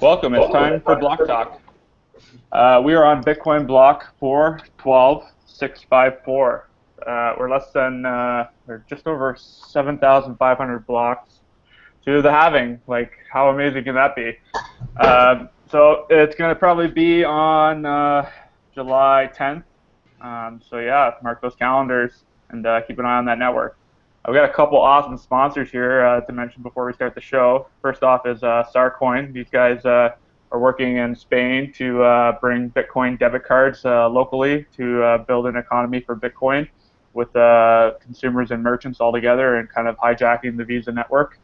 Welcome. It's time for Blocktalk. We are on Bitcoin block 412654. We're just over 7,500 blocks to the halving. Like, how amazing can that be? So it's going to probably be on July 10th. So yeah, mark those calendars and keep an eye on that network. We've got a couple awesome sponsors here to mention before we start the show. First off is Starcoin. These guys are working in Spain to bring Bitcoin debit cards locally to build an economy for Bitcoin with consumers and merchants all together and kind of hijacking the Visa network.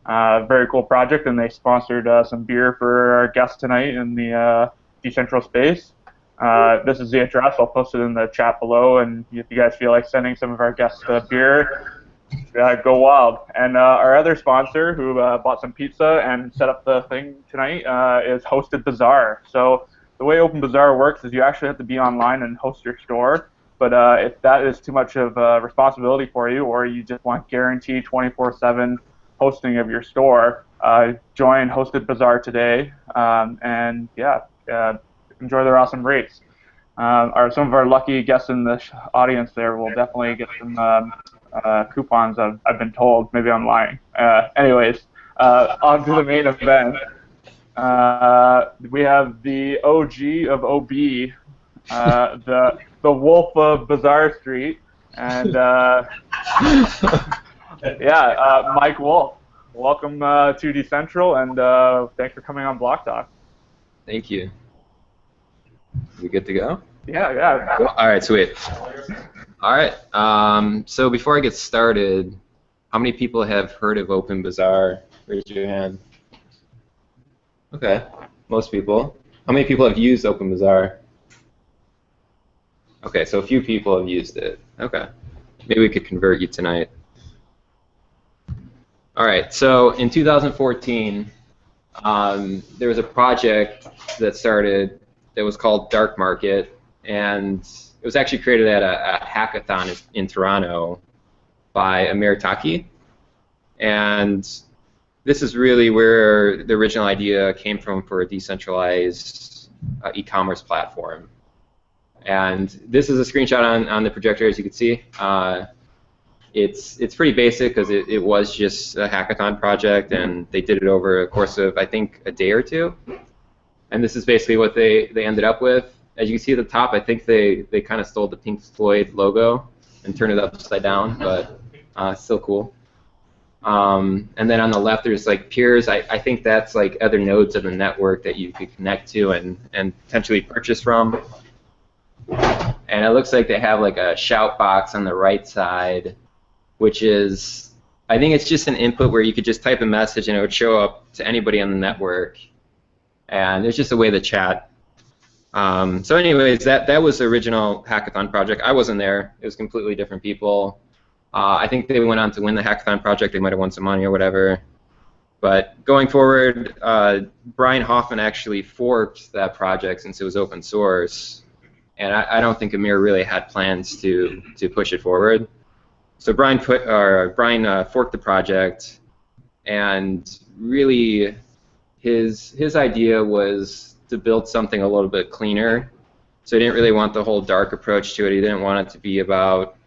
Very cool project, and they sponsored some beer for our guests tonight in the decentral space. This is the address. I'll post it in the chat below, and if you guys feel like sending some of our guests beer, go wild. And our other sponsor who bought some pizza and set up the thing tonight is HostedBazaar. So the way OpenBazaar works is you actually have to be online and host your store. But if that is too much of a responsibility for you, or you just want guaranteed 24/7 hosting of your store, join HostedBazaar today. And yeah, enjoy their awesome rates. Some of our lucky guests in the audience there will definitely get some coupons, I've been told. Maybe I'm lying. Anyways, on to the main event. We have the OG of OB, the Wolf of Bazaar Street, and yeah, Mike Wolf. Welcome to Decentral, and thanks for coming on Blocktalk. Thank you. We good to go? Yeah. Cool. All right, sweet. All right. So before I get started, how many people have heard of OpenBazaar? Raise your hand. Okay, most people. How many people have used OpenBazaar? Okay, so a few people have used it. Okay, maybe we could convert you tonight. All right. So in 2014, there was a project that started that was called Dark Market, and it was actually created at a hackathon in Toronto by Amir Taki. And this is really where the original idea came from for a decentralized e-commerce platform. And this is a screenshot on the projector, as you can see. It's pretty basic because it was just a hackathon project, and they did it over a course of, I think, a day or two. And this is basically what they ended up with. As you can see at the top, I think they kind of stole the Pink Floyd logo and turned it upside down, but still cool. And then on the left, there's like peers. I think that's like other nodes of the network that you could connect to and potentially purchase from. And it looks like they have like a shout box on the right side, which is, I think it's just an input where you could just type a message and it would show up to anybody on the network. And there's just a way to chat. So anyways, that was the original hackathon project. I wasn't there. It was completely different people. I think they went on to win the hackathon project. They might have won some money or whatever. But going forward, Brian Hoffman actually forked that project since it was open source. And I don't think Amir really had plans to push it forward. So Brian forked the project, and really his idea was to build something a little bit cleaner. So he didn't really want the whole dark approach to it. He didn't want it to be about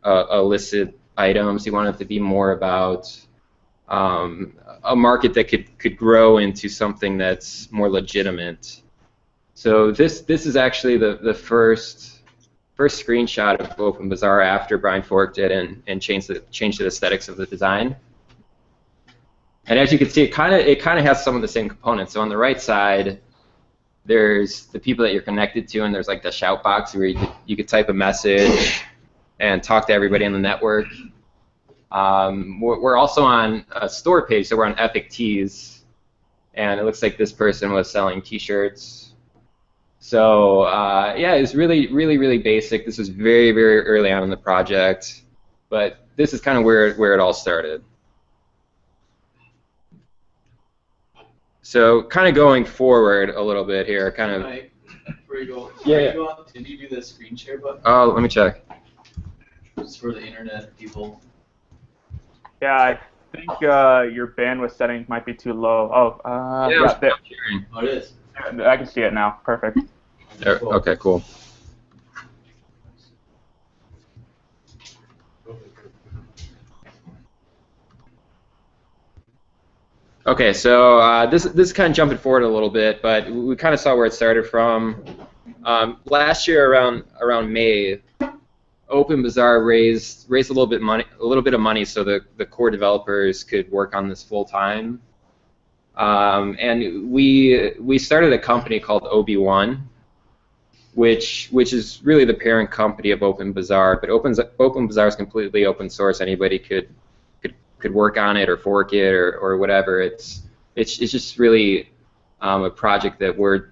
illicit items. He wanted it to be more about a market that could grow into something that's more legitimate. So this is actually the first screenshot of OpenBazaar after Brian forked it and changed the aesthetics of the design. And as you can see, it kind of has some of the same components. So on the right side, there's the people that you're connected to, and there's like the shout box where you could type a message and talk to everybody on the network. We're also on a store page, so we're on Epic Tees, and it looks like this person was selling T-shirts. So yeah, it's really, really, really basic. This was very, very early on in the project, but this is kind of where it all started. So kind of going forward a little bit here, kind of. Mike, before you go, Yeah. Did you do the screen share button? Oh, let me check. Just for the internet people. Yeah, think your bandwidth setting might be too low. Oh, yeah, there, Sharing. Oh, it is. I can see it now. Perfect. There, okay, cool. Okay, so this is kind of jumping forward a little bit, but we kind of saw where it started from. Last year around May, OpenBazaar raised a little bit of money so the core developers could work on this full time. And we started a company called OB1, which is really the parent company of OpenBazaar. But OpenBazaar is completely open source. Anybody could work on it or fork it or whatever. It's just really a project that we're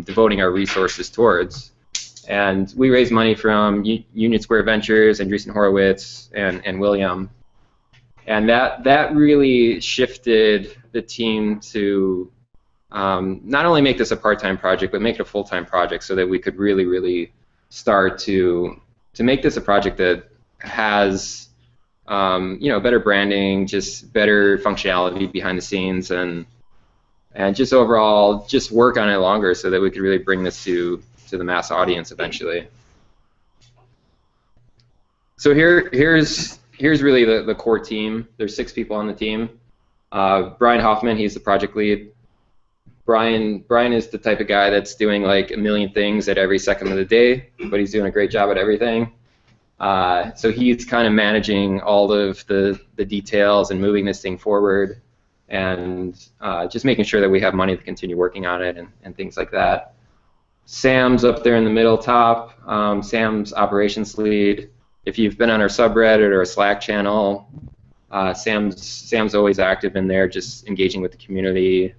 devoting our resources towards. And we raised money from Union Square Ventures, Andreessen Horowitz, and William. And that really shifted the team to not only make this a part-time project, but make it a full-time project so that we could really start to make this a project that has better branding, just better functionality behind the scenes, and just overall just work on it longer so that we could really bring this to the mass audience eventually. So here's really the core team. There's 6 people on the team. Brian Hoffman, he's the project lead. Brian is the type of guy that's doing like a million things at every second of the day, but he's doing a great job at everything. So he's kind of managing all of the details and moving this thing forward, and just making sure that we have money to continue working on it and things like that. Sam's up there in the middle top. Sam's operations lead. If you've been on our subreddit or a Slack channel, Sam's always active in there, just engaging with the community,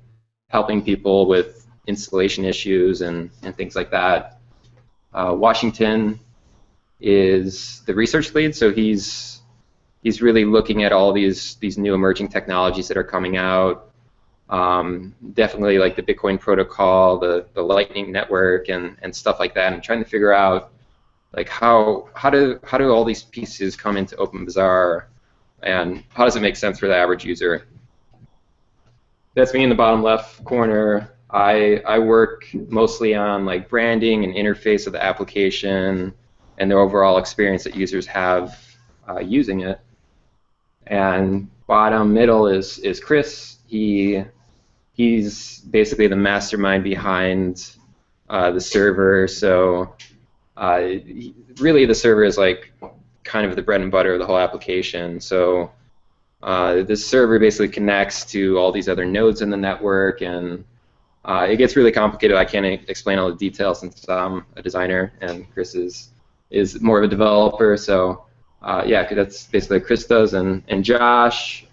helping people with installation issues and things like that. Washington is the research lead, so he's really looking at all these new emerging technologies that are coming out. Definitely like the Bitcoin protocol, the Lightning network, and stuff like that, and trying to figure out like how do all these pieces come into OpenBazaar, and how does it make sense for the average user. That's me in the bottom left corner. I work mostly on like branding and interface of the application and the overall experience that users have using it. And bottom middle is Chris. He's basically the mastermind behind the server. So really the server is like kind of the bread and butter of the whole application. So this server basically connects to all these other nodes in the network, and it gets really complicated. I can't explain all the details since I'm a designer and Chris is more of a developer. So yeah, that's basically what Chris does, and Josh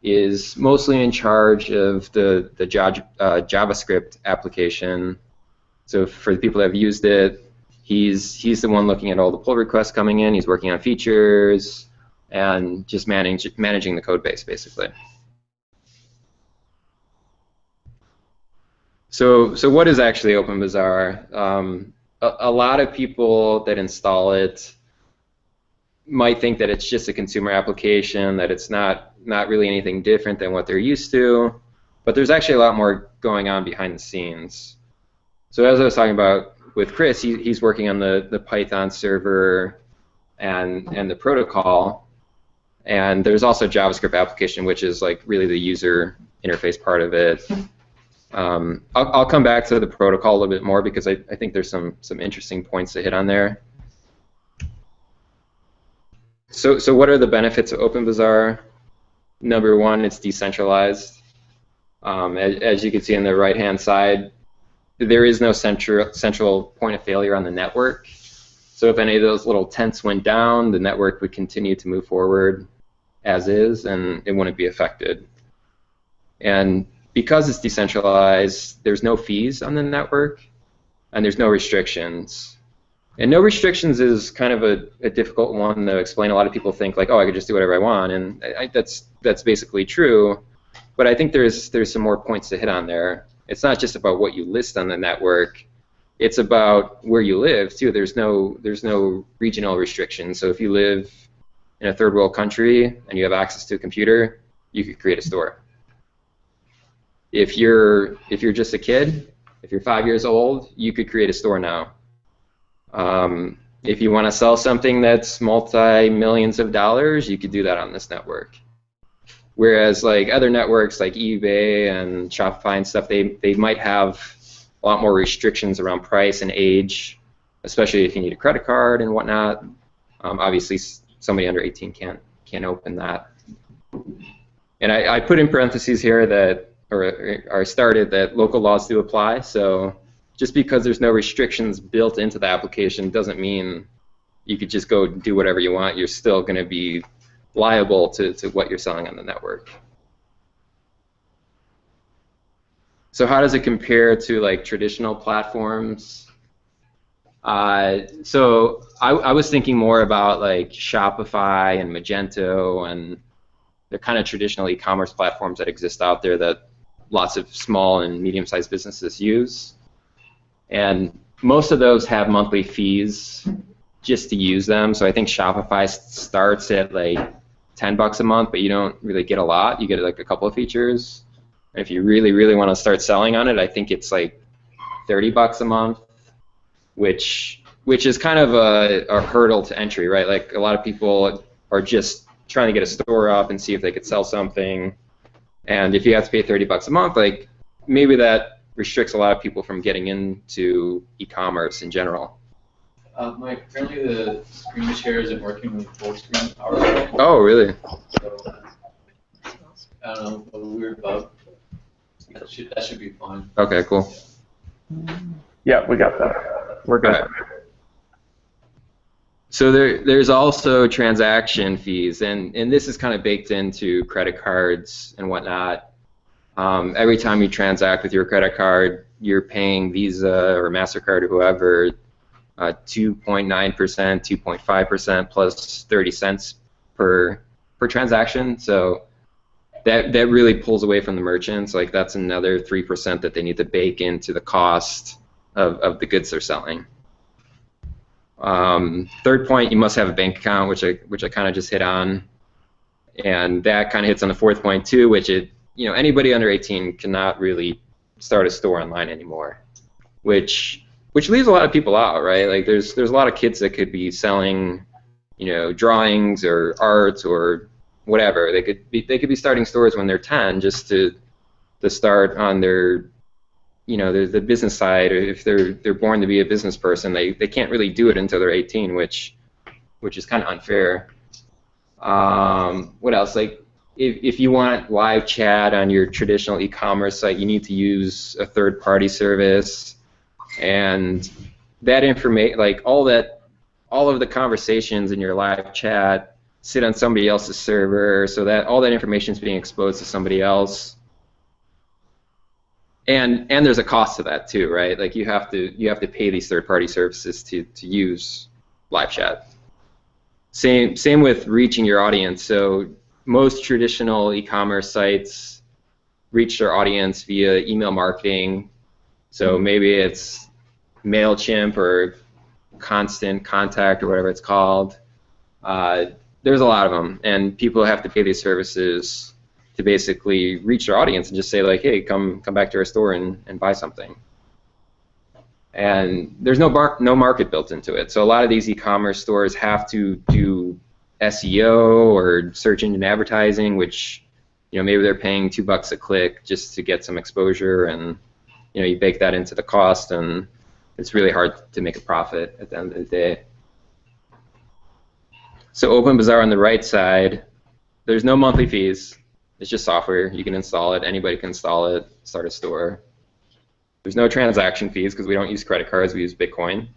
is mostly in charge of the JavaScript application. So for the people that have used it, he's the one looking at all the pull requests coming in. He's working on features and just managing the code base, basically. So what is actually OpenBazaar? A lot of people that install it might think that it's just a consumer application, that it's not really anything different than what they're used to, but there's actually a lot more going on behind the scenes. So as I was talking about with Chris, he's working on the Python server and the protocol, and there's also JavaScript application, which is like really the user interface part of it. I'll come back to the protocol a little bit more because I think there's some interesting points to hit on there. So what are the benefits of OpenBazaar? Number one, it's decentralized. As you can see on the right-hand side, there is no central point of failure on the network. So if any of those little tents went down, the network would continue to move forward as is, and it wouldn't be affected. And because it's decentralized, there's no fees on the network, and there's no restrictions. And no restrictions is kind of a difficult one to explain. A lot of people think like, oh, I could just do whatever I want, and that's basically true. But I think there's some more points to hit on there. It's not just about what you list on the network. It's about where you live too. There's no regional restrictions. So if you live in a third world country and you have access to a computer, you could create a store. If you're just a kid, if you're 5 years old, you could create a store now. If you want to sell something that's multi-millions of dollars, you could do that on this network. Whereas like other networks like eBay and Shopify and stuff, they might have a lot more restrictions around price and age, especially if you need a credit card and whatnot. Obviously, somebody under 18 can't open that. And I put in parentheses here that, or I started that local laws do apply. So just because there's no restrictions built into the application doesn't mean you could just go do whatever you want. You're still going to be liable to what you're selling on the network. So how does it compare to like traditional platforms? So I was thinking more about like Shopify and Magento and the kind of traditional e-commerce platforms that exist out there that lots of small and medium-sized businesses use. And most of those have monthly fees just to use them. So I think Shopify starts at like $10 a month, but you don't really get a lot. You get like a couple of features. And if you really, really want to start selling on it, I think it's like $30 a month, which is kind of a hurdle to entry, right? Like a lot of people are just trying to get a store up and see if they could sell something. And if you have to pay $30 a month, like maybe that restricts a lot of people from getting into e-commerce in general. Mike, apparently the screen share isn't working with full screen PowerPoint. Oh, really? So, I don't know, a weird bug. That should be fine. Okay, cool. Yeah, we got that. We're good. Right. So there's also transaction fees, and this is kind of baked into credit cards and whatnot. Every time you transact with your credit card, you're paying Visa or MasterCard or whoever 2.9%, 2.5% plus 30 cents per transaction. So that really pulls away from the merchants. Like that's another 3% that they need to bake into the cost of the goods they're selling. Third point, you must have a bank account, which I kind of just hit on, and that kind of hits on the fourth point too, which anybody under 18 cannot really start a store online anymore, which leaves a lot of people out, right? Like there's a lot of kids that could be selling, drawings or art or whatever. They could be starting stores when they're 10 just to start on their the business side, or if they're born to be a business person, they can't really do it until they're 18, which is kind of unfair. What else? Like if you want live chat on your traditional e-commerce site, you need to use a third-party service, and that information, like all of the conversations in your live chat sit on somebody else's server, so that all that information is being exposed to somebody else. And there's a cost to that too, right? Like you have to pay these third-party services to use live chat. Same with reaching your audience. So most traditional e-commerce sites reach their audience via email marketing. So maybe it's MailChimp or Constant Contact or whatever it's called. There's a lot of them, and people have to pay these services to basically reach their audience and just say like, hey, come back to our store and buy something. And there's no market built into it. So a lot of these e-commerce stores have to do SEO or search engine advertising, which maybe they're paying $2 a click just to get some exposure, and you bake that into the cost, and it's really hard to make a profit at the end of the day. So OpenBazaar on the right side, there's no monthly fees. It's just software. You can install it. Anybody can install it, start a store. There's no transaction fees because we don't use credit cards. We use Bitcoin.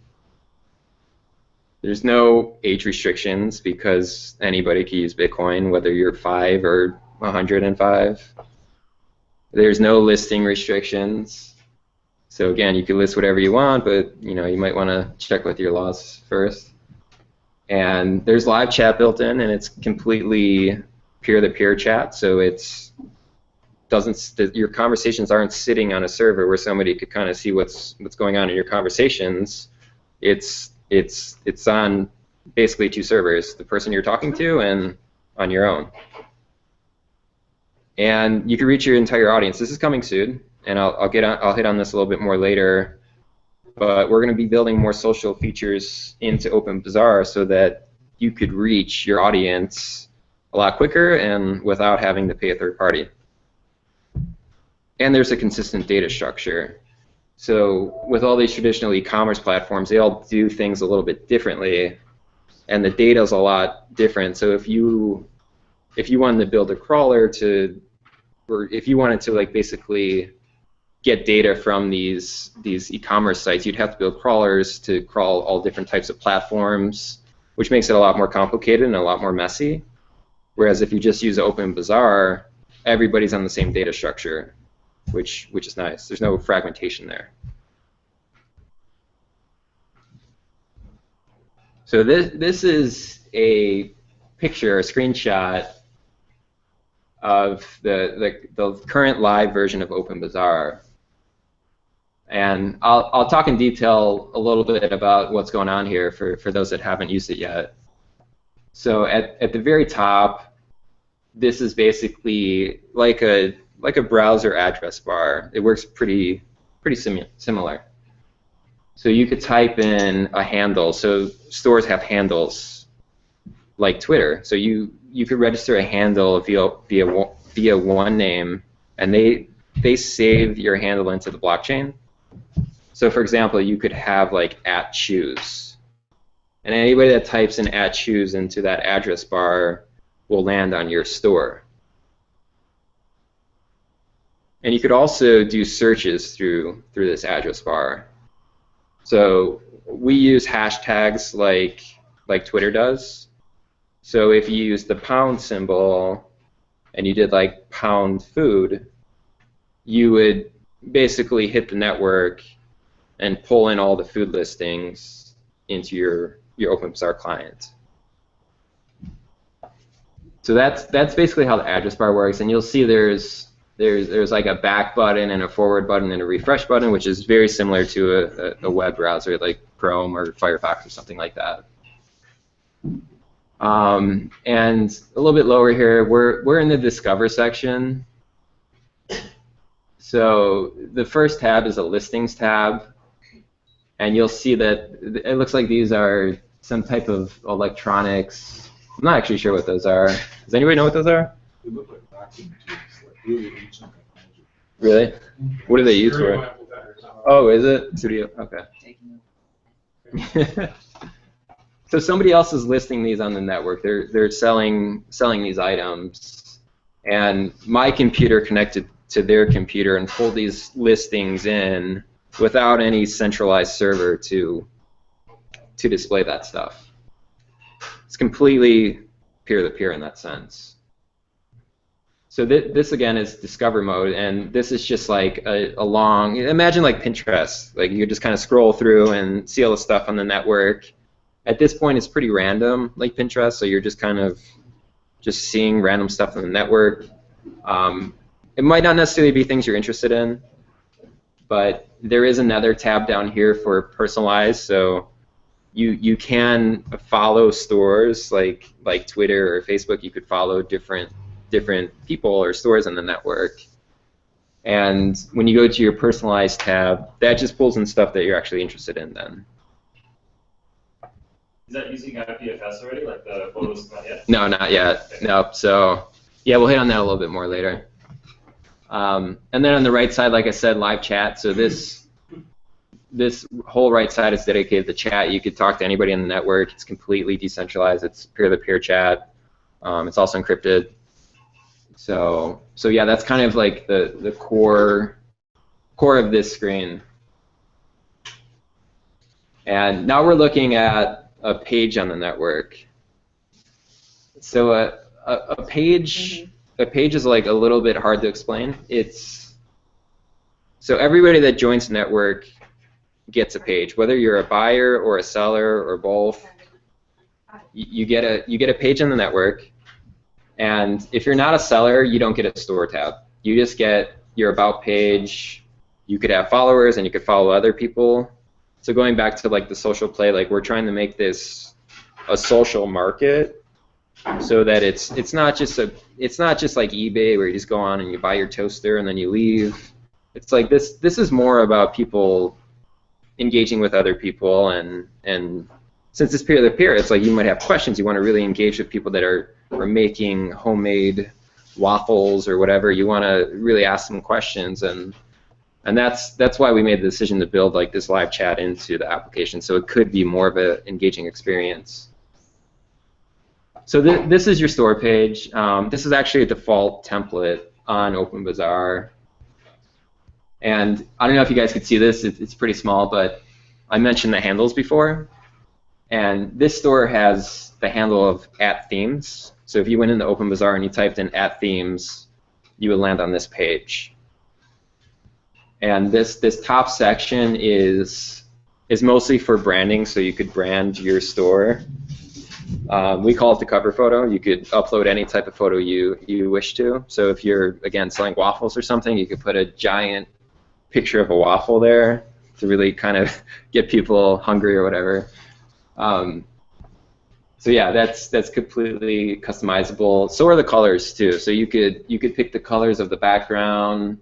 There's no age restrictions because anybody can use Bitcoin, whether you're 5 or 105. There's no listing restrictions. So again, you can list whatever you want, but you might want to check with your laws first. And there's live chat built in, and it's completely peer-to-peer chat, so your conversations aren't sitting on a server where somebody could kind of see what's going on in your conversations. It's on basically 2 servers, the person you're talking to and on your own. and you can reach your entire audience. This is coming soon, and I'll hit on this a little bit more later. But we're going to be building more social features into OpenBazaar so that you could reach your audience a lot quicker and without having to pay a third party. And there's a consistent data structure. So with all these traditional e-commerce platforms, they all do things a little bit differently, and the data is a lot different. So if you wanted to build a crawler or if you wanted to like basically get data from these e-commerce sites, you'd have to build crawlers to crawl all different types of platforms, which makes it a lot more complicated and a lot more messy. Whereas if you just use OpenBazaar, everybody's on the same data structure, which is nice. There's no fragmentation there. So this is a picture, a screenshot of the current live version of OpenBazaar. And I'll talk in detail a little bit about what's going on here for those that haven't used it yet. So at the very top, this is basically like a browser address bar. It works pretty similar. So you could type in a handle. So stores have handles like Twitter. So you could register a handle via one name, and they save your handle into the blockchain. So for example, you could have like @shoes, and anybody that types in @shoes into that address bar will land on your store. And you could also do searches through this address bar. So we use hashtags like Twitter does. So if you use the pound symbol and you did like pound food, you would basically hit the network and pull in all the food listings into your OpenBazaar client. So that's basically how the address bar works, and you'll see there's like a back button and a forward button and a refresh button, which is very similar to a web browser like Chrome or Firefox or something like that. And a little bit lower here, we're in the Discover section. So the first tab is a Listings tab, and you'll see that it looks like these are some type of electronics. I'm not actually sure what those are. Does anybody know what those are? They look like vacuum tubes, like really ancient technology. Really? What do they use for? Oh, is it? Studio? Okay. So somebody else is listing these on the network. They're selling these items, and my computer connected to their computer and pulled these listings in without any centralized server to display that stuff. It's completely peer-to-peer in that sense. So this again is Discover mode, and this is just like a long. Imagine like Pinterest. Like you could just kind of scroll through and see all the stuff on the network. At this point, it's pretty random, like Pinterest. So you're just kind of just seeing random stuff on the network. It might not necessarily be things you're interested in, but there is another tab down here for personalized. So you can follow stores like Twitter or Facebook. You could follow different people or stores on the network. And when you go to your personalized tab, that just pulls in stuff that you're actually interested in then. Is that using IPFS already, like the photos not yet? No, not yet. Okay. Nope. So yeah, we'll hit on that a little bit more later. And then on the right side, like I said, live chat. So this whole right side is dedicated to chat. You could talk to anybody on the network. It's completely decentralized. It's peer-to-peer chat. It's also encrypted. So yeah, that's kind of like the core of this screen. And now we're looking at a page on the network. So a page is like a little bit hard to explain. So everybody that joins the network gets a page, whether you're a buyer or a seller or both. You get a page on the network, and if you're not a seller, you don't get a store tab. You just get your about page. You could have followers, and you could follow other people. So going back to like the social play, like we're trying to make this a social market. so that it's not just like eBay where you just go on and you buy your toaster and then you leave. It's like this is more about people engaging with other people, and since it's peer-to-peer, it's like you might have questions. You want to really engage with people that are making homemade waffles or whatever. You want to really ask them questions, and that's why we made the decision to build like this live chat into the application, so it could be more of an engaging experience. So this is your store page. This is actually a default template on OpenBazaar. And I don't know if you guys could see this. It's pretty small, but I mentioned the handles before. And this store has the handle of @themes. So if you went into OpenBazaar and you typed in @themes, you would land on this page. And this top section is mostly for branding, so you could brand your store. We call it the cover photo. You could upload any type of photo you wish to. So if you're, again, selling waffles or something, you could put a giant picture of a waffle there to really kind of get people hungry or whatever. So yeah, that's completely customizable. So are the colors too. So you could pick the colors of the background.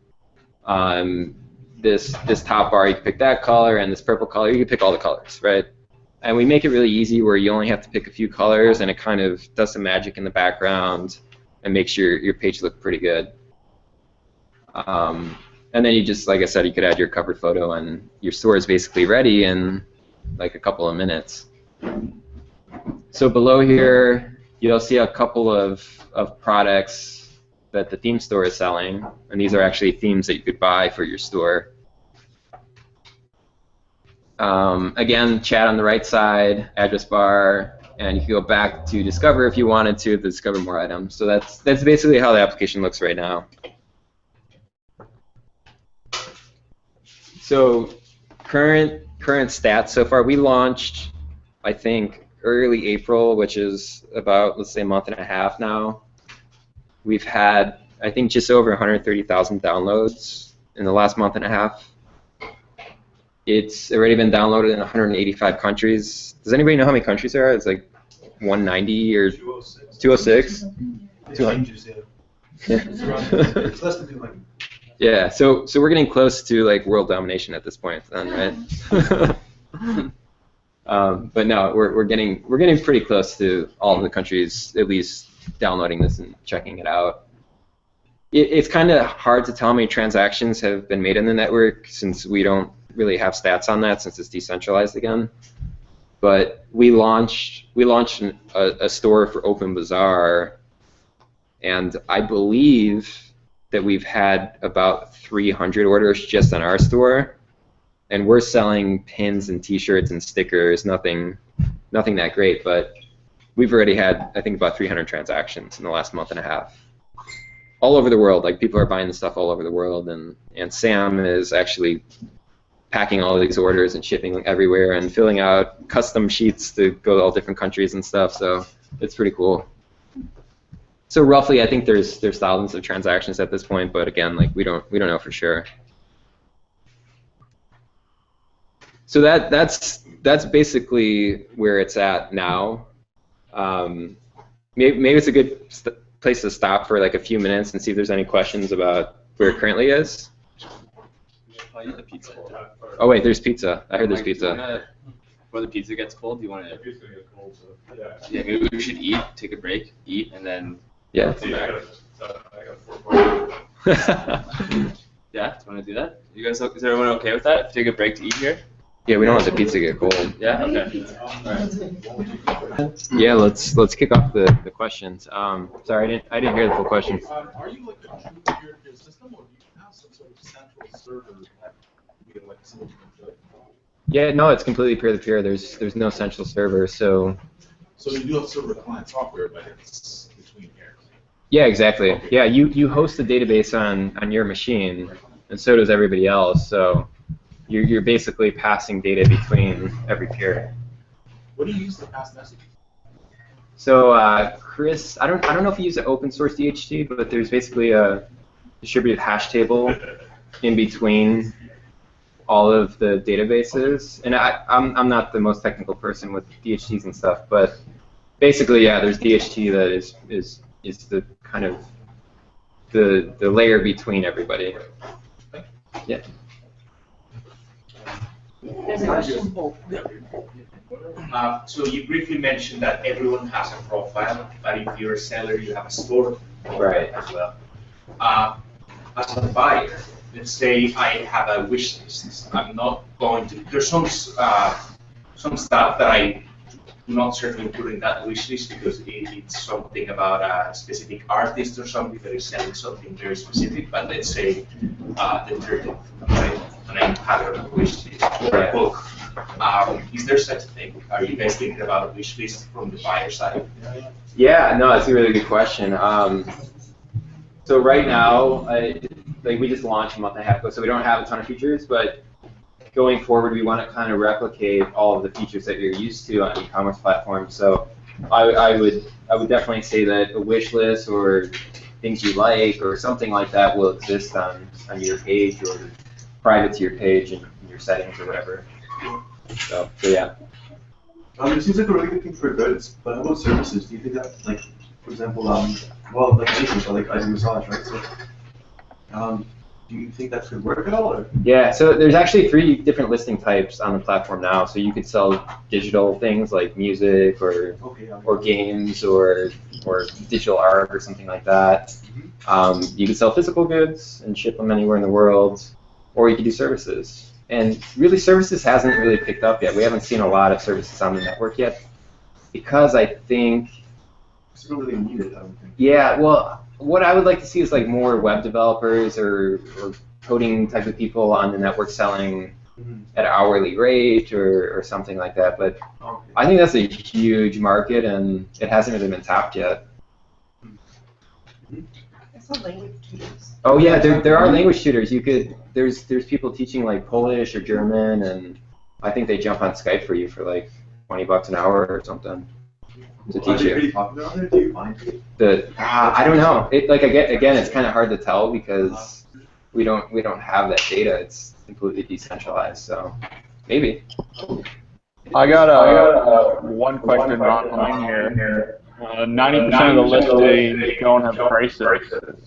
This top bar, you can pick that color, and this purple color, you can pick all the colors, right? And we make it really easy where you only have to pick a few colors, and it kind of does some magic in the background and makes your page look pretty good. And then you just, like I said, you could add your cover photo, and your store is basically ready in like a couple of minutes. So below here, you'll see a couple of products that the theme store is selling, and these are actually themes that you could buy for your store. Again, chat on the right side, address bar, and you can go back to Discover if you wanted to discover more items. So that's basically how the application looks right now. So current stats so far, we launched, I think, early April, which is about, let's say, a month and a half now. We've had, I think, just over 130,000 downloads in the last month and a half. It's already been downloaded in 185 countries. Does anybody know how many countries there are? It's like 190 or 206? 200. It's less than 200. Yeah, so we're getting close to like world domination at this point, then, right? But no, we're getting pretty close to all of the countries at least downloading this and checking it out. It's kind of hard to tell how many transactions have been made in the network since we don't really have stats on that since it's decentralized again. But we launched a store for OpenBazaar, and I believe that we've had about 300 orders just on our store, and we're selling pins and T-shirts and stickers, nothing that great, but we've already had, I think, about 300 transactions in the last month and a half. All over the world, like people are buying the stuff all over the world, and Sam is actually packing all these orders and shipping everywhere and filling out custom sheets to go to all different countries and stuff, so it's pretty cool. So roughly, I think there's thousands of transactions at this point, but again, like we don't know for sure. So that's basically where it's at now. Maybe it's a good place to stop for like a few minutes and see if there's any questions about where it currently is. Oh wait, there's pizza. I heard there's pizza. Before the pizza gets cold, do you want to? It's gonna get cold, so yeah. Yeah, maybe we should eat, take a break, eat, and then. Yeah. Come back. Yeah, do you want to do that? You guys, is everyone okay with that? Take a break to eat here? Yeah, we don't want the pizza to get cold. Yeah. Okay. All right. Yeah, let's kick off the questions. Sorry, I didn't hear the full question. Are you like contributing to your system, or do you have some sort of central server that you get like someone to control? Yeah, no, it's completely peer-to-peer. There's no central server, so. So you do have server client software, but it's between here. Yeah, exactly. Yeah, you host the database on your machine, and so does everybody else. So you're basically passing data between every peer. What do you use to pass messages? So Chris, I don't know if you use an open source DHT, but there's basically a distributed hash table in between all of the databases. And I'm not the most technical person with DHTs and stuff, but Basically, yeah. There's DHT that is the kind of the layer between everybody. Yeah. There's a question. So you briefly mentioned that everyone has a profile, but if you're a seller, you have a store Right. as well. As a buyer, let's say I have a wish list. I'm not going to. There's some stuff that I do not certainly put in that wish list because it's something about a specific artist or something that is selling something very specific. But let's say detergent, right? And I have it on a wish list or a book. Is there such a thing? Are you guys thinking about a wish list from the buyer side? Yeah, no, that's a really good question. So right now, we just launched a month and a half ago, so we don't have a ton of features, but going forward, we want to kind of replicate all of the features that you're used to on e-commerce platforms. So I would definitely say that a wish list or things you like or something like that will exist on your page or private to your page and your settings or whatever. So yeah. It seems like a really good thing for goods, but how about services? Do you think that, like, for example, well, like cheapers, like I do massage, right? So, do you think that could work at all? Or? Yeah, so there's actually 3 different listing types on the platform now. So you could sell digital things like music or games or digital art or something like that. You could sell physical goods and ship them anywhere in the world, or you could do services. And really, services hasn't really picked up yet. We haven't seen a lot of services on the network yet because I think it's not really needed, I don't think. Yeah, well, what I would like to see is like more web developers or coding type of people on the network selling at an hourly rate or something like that. But I think that's a huge market and it hasn't really been tapped yet. There's some language tutors. Oh yeah, there are language tutors. There's people teaching like Polish or German, and I think they jump on Skype for you for like $20 an hour or something to teach you. Pretty popular on there, do you find? I don't know. Again, it's kind of hard to tell because we don't have that data. It's completely decentralized. So maybe. I got one question online here. 90% of the listings don't have prices.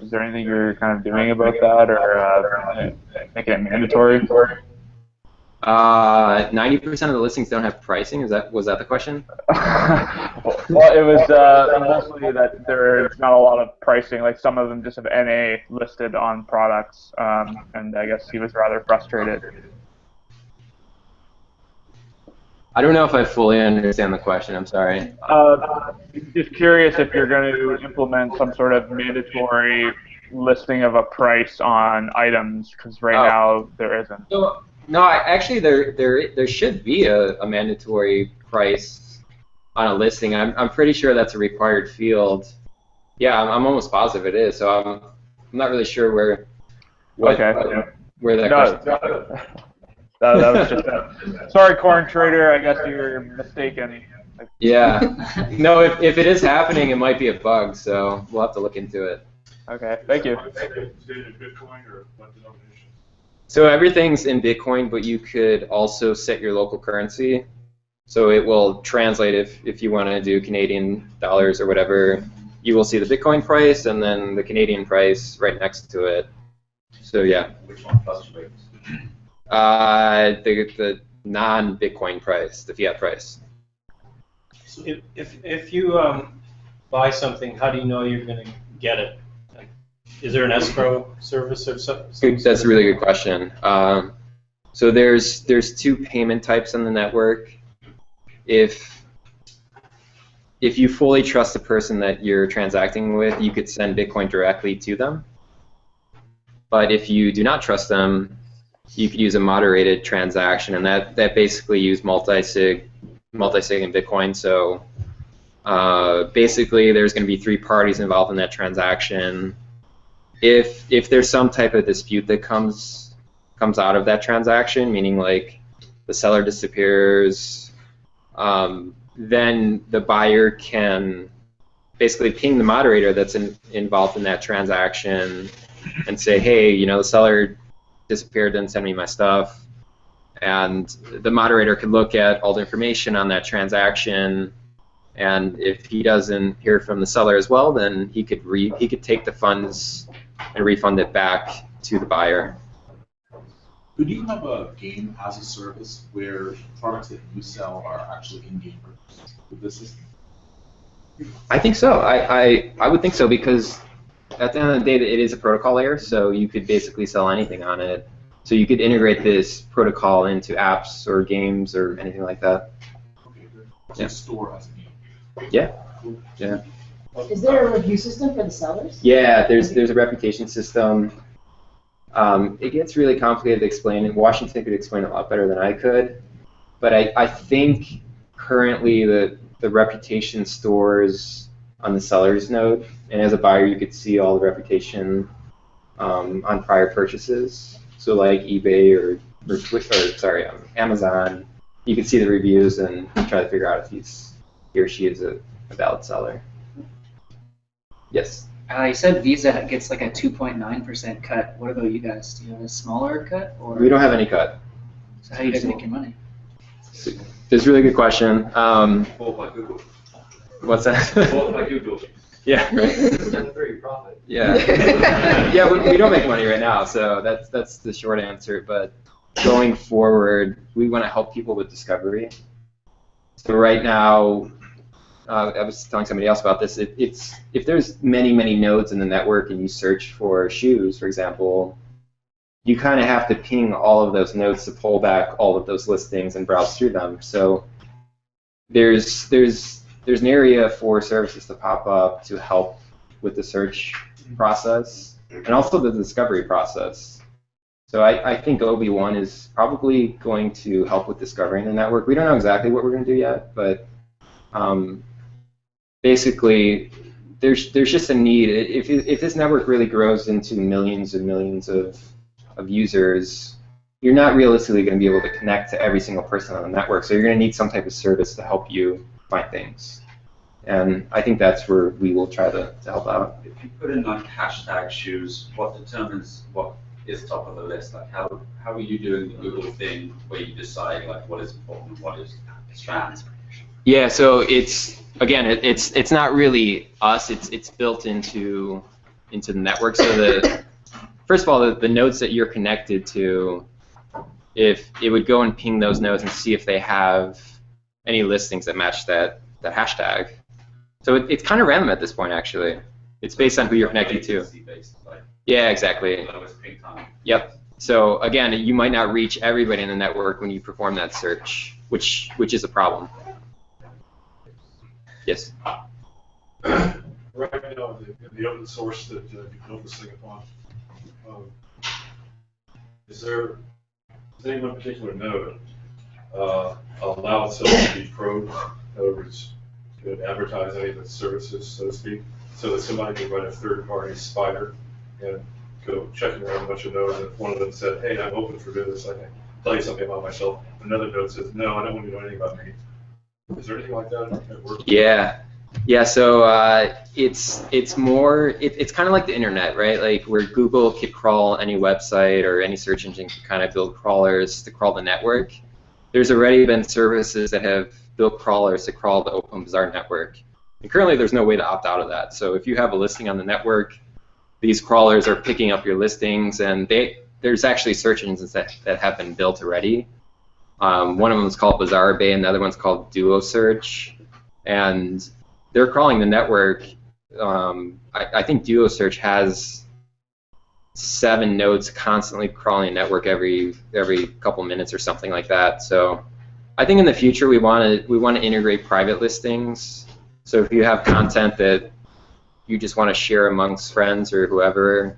Is there anything you're kind of doing about that, or making it mandatory? 90% of the listings don't have pricing. Was that the question? Well, it was mostly that there's not a lot of pricing. Like some of them just have NA listed on products, and I guess he was rather frustrated. I don't know if I fully understand the question. I'm sorry. Just curious if you're going to implement some sort of mandatory listing of a price on items, because right now there isn't. No, actually there should be a mandatory price on a listing. I'm pretty sure that's a required field. Yeah, I'm almost positive it is. So I'm not really sure where that question. That was just sorry, Corn Trader. I guess you were mistaken. Yeah. No, if it is happening, it might be a bug. So we'll have to look into it. Okay. Thank you. Is it in Bitcoin or what denomination? So everything's in Bitcoin, but you could also set your local currency. So it will translate if you want to do Canadian dollars or whatever. You will see the Bitcoin price and then the Canadian price right next to it. So yeah. Which one fluctuates? The non-Bitcoin price, the fiat price. So if you buy something, how do you know you're going to get it? Is there an escrow service or something? That's a really good question. So there's 2 payment types on the network. If you fully trust the person that you're transacting with, you could send Bitcoin directly to them. But if you do not trust them, you could use a moderated transaction, and that basically use multi-sig in Bitcoin. So basically, there's going to be 3 parties involved in that transaction. If there's some type of dispute that comes out of that transaction, meaning like the seller disappears, then the buyer can basically ping the moderator that's involved in that transaction and say, hey, the seller disappeared, didn't send me my stuff, and the moderator could look at all the information on that transaction And if he doesn't hear from the seller as well, then he could take the funds and refund it back to the buyer. Could you have a game as a service where products that you sell are actually in-game purchases with this system? I think so. I would think so, because at the end of the day, it is a protocol layer, so you could basically sell anything on it. So you could integrate this protocol into apps or games or anything like that. Okay, good. So Yeah. store as a game. Yeah. Yeah. Is there a review system for the sellers? Yeah, there's a reputation system. It gets really complicated to explain, and Washington could explain it a lot better than I could. But I think currently the reputation stores on the seller's node, and as a buyer you could see all the reputation on prior purchases. So like eBay or Amazon, you can see the reviews and try to figure out if he or she is a valid seller. Yes. You said Visa gets like a 2.9% cut. What about you guys? Do you have a smaller cut? Or We don't have any cut. So how do you guys make your money? That's a really good question. Bought by Google. What's that? Bought by Google. Yeah, right. Very profit. Yeah. Yeah, we don't make money right now, so that's the short answer. But going forward, we want to help people with discovery. So right now, I was telling somebody else about this. If there's many nodes in the network and you search for shoes, for example, you kind of have to ping all of those nodes to pull back all of those listings and browse through them. So there's an area for services to pop up to help with the search process and also the discovery process. So I think OB1 is probably going to help with discovering the network. We don't know exactly what we're going to do yet, but basically there's just a need. If this network really grows into millions and millions of users, you're not realistically going to be able to connect to every single person on the network. So you're going to need some type of service to help you find things. And I think that's where we will try to help out. If you put in like hashtag shoes, what determines what is top of the list? Like how are you doing the Google thing where you decide like what is important and what is spam? Yeah, so it's not really us. It's built into the network. So first of all, the nodes that you're connected to, if it would go and ping those nodes and see if they have any listings that match that hashtag. So it's kind of random at this point, actually. It's based on who you're connected to. Yeah, exactly. Yep. So again, you might not reach everybody in the network when you perform that search, which is a problem. Yes. Right now, in the open source that you built this thing upon, does any one particular node allow itself to be probed? In other words, to advertise any of its services, so to speak, so that somebody can run a third-party spider and go checking around a bunch of nodes, and if one of them said, hey, I'm open for business, I can tell you something about myself. Another node says, no, I don't want you to know anything about me. Is there anything like that at work? Yeah. So it's more. It's kind of like the internet, right? Like where Google could crawl any website or any search engine could kind of build crawlers to crawl the network. There's already been services that have built crawlers to crawl the Open Bazaar network, and currently there's no way to opt out of that. So if you have a listing on the network, these crawlers are picking up your listings, and there's actually search engines that have been built already. One of them is called Bazaar Bay, and the other one's called Duo Search, and they're crawling the network. I think Duo Search has 7 nodes constantly crawling a network every couple minutes or something like that. So I think in the future we want to integrate private listings. So if you have content that you just want to share amongst friends or whoever,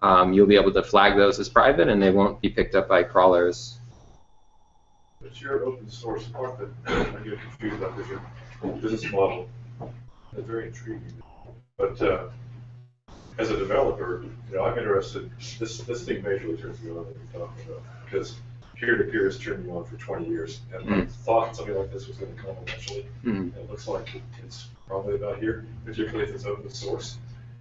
you'll be able to flag those as private, and they won't be picked up by crawlers. But your open source part that I get confused about is your business model. It's very intriguing. But as a developer, I'm interested. This thing majorly turns me on that you're talking about, because peer-to-peer has turned me on for 20 years, and I thought something like this was going to come eventually. And it looks like it's probably about here, particularly if it's open source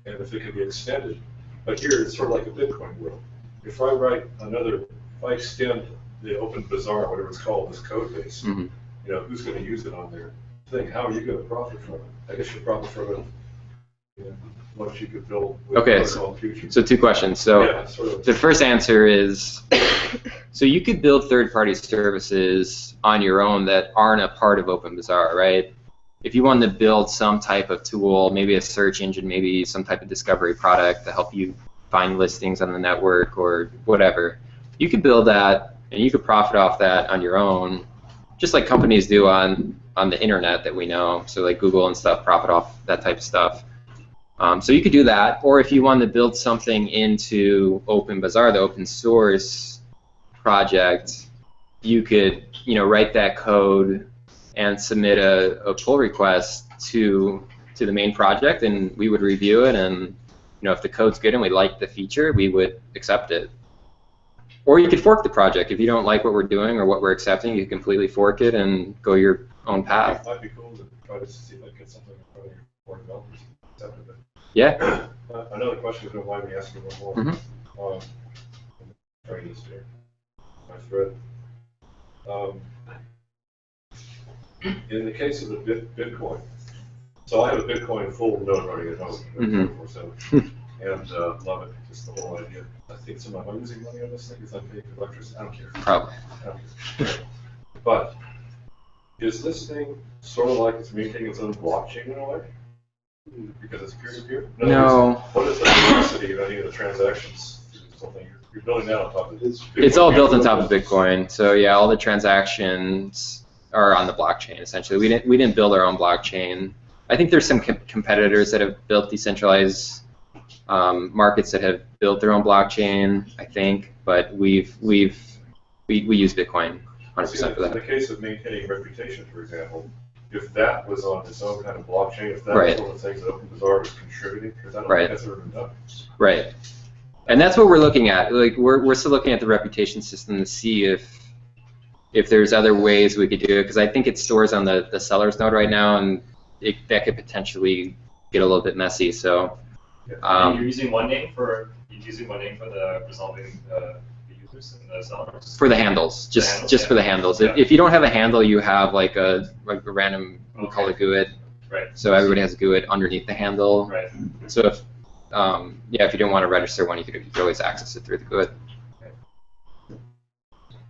and if it can be extended. But here it's sort of like a Bitcoin world. If I extend the Open Bazaar, whatever it's called, this code base, who's going to use it on there? thing, how are you gonna profit from it? I guess you profit from it, you know, once you could build with Okay, protocol in the future. so 2 questions. So Yeah, sort of. the first answer is, so you could build third-party services on your own that aren't a part of OpenBazaar, right? If you wanted to build some type of tool, maybe a search engine, maybe some type of discovery product to help you find listings on the network or whatever, you could build that and you could profit off that on your own, just like companies do on the internet that we know. So like Google and stuff profit off that type of stuff. So you could do that, or if you wanted to build something into OpenBazaar, the open source project, you could, you know, write that code and submit a pull request to the main project, and we would review it, and you know, if the code's good and we like the feature, we would accept it. Or you could fork the project. If you don't like what we're doing or what we're accepting, you can completely fork it and go your own path. It might be cool to try to see if I can get something in front of your core developers. Accepted it. Yeah. Another question, if you don't mind me asking one more. Mm-hmm. Trying this here. My thread. In the case of the Bitcoin, so I have a Bitcoin full node running at home, 24/7, and love it. Just the whole idea. I think some of I'm losing money on this thing because I'm paying for electricity. I don't care. Probably. I don't care. But is this thing sort of like it's maintaining its own blockchain in a way? Because it's peer-to-peer? No. What is the velocity of any of the transactions? You're building that on top of this. It's all built on top of Bitcoin. So yeah, all the transactions are on the blockchain essentially. We didn't build our own blockchain. I think there's some competitors that have built decentralized markets that have built their own blockchain, I think, but we use Bitcoin 100% for that. In the case of maintaining reputation, for example, if that was on its own kind of blockchain, if that Right. was one of the things that OpenBazaar was contributing, because I don't Right. think that's ever been done. Right. And that's what we're looking at. Like we're still looking at the reputation system to see if there's other ways we could do it, because I think it stores on the seller's node right now, and that could potentially get a little bit messy. So You're using one name for the resolving the users and the sellers. for the handles, just for the handles. Yeah. If you don't have a handle, you have like a random, we call it GUID. Right. So everybody has a GUID underneath the handle. Right. So if if you don't want to register one, you could always access it through the GUID.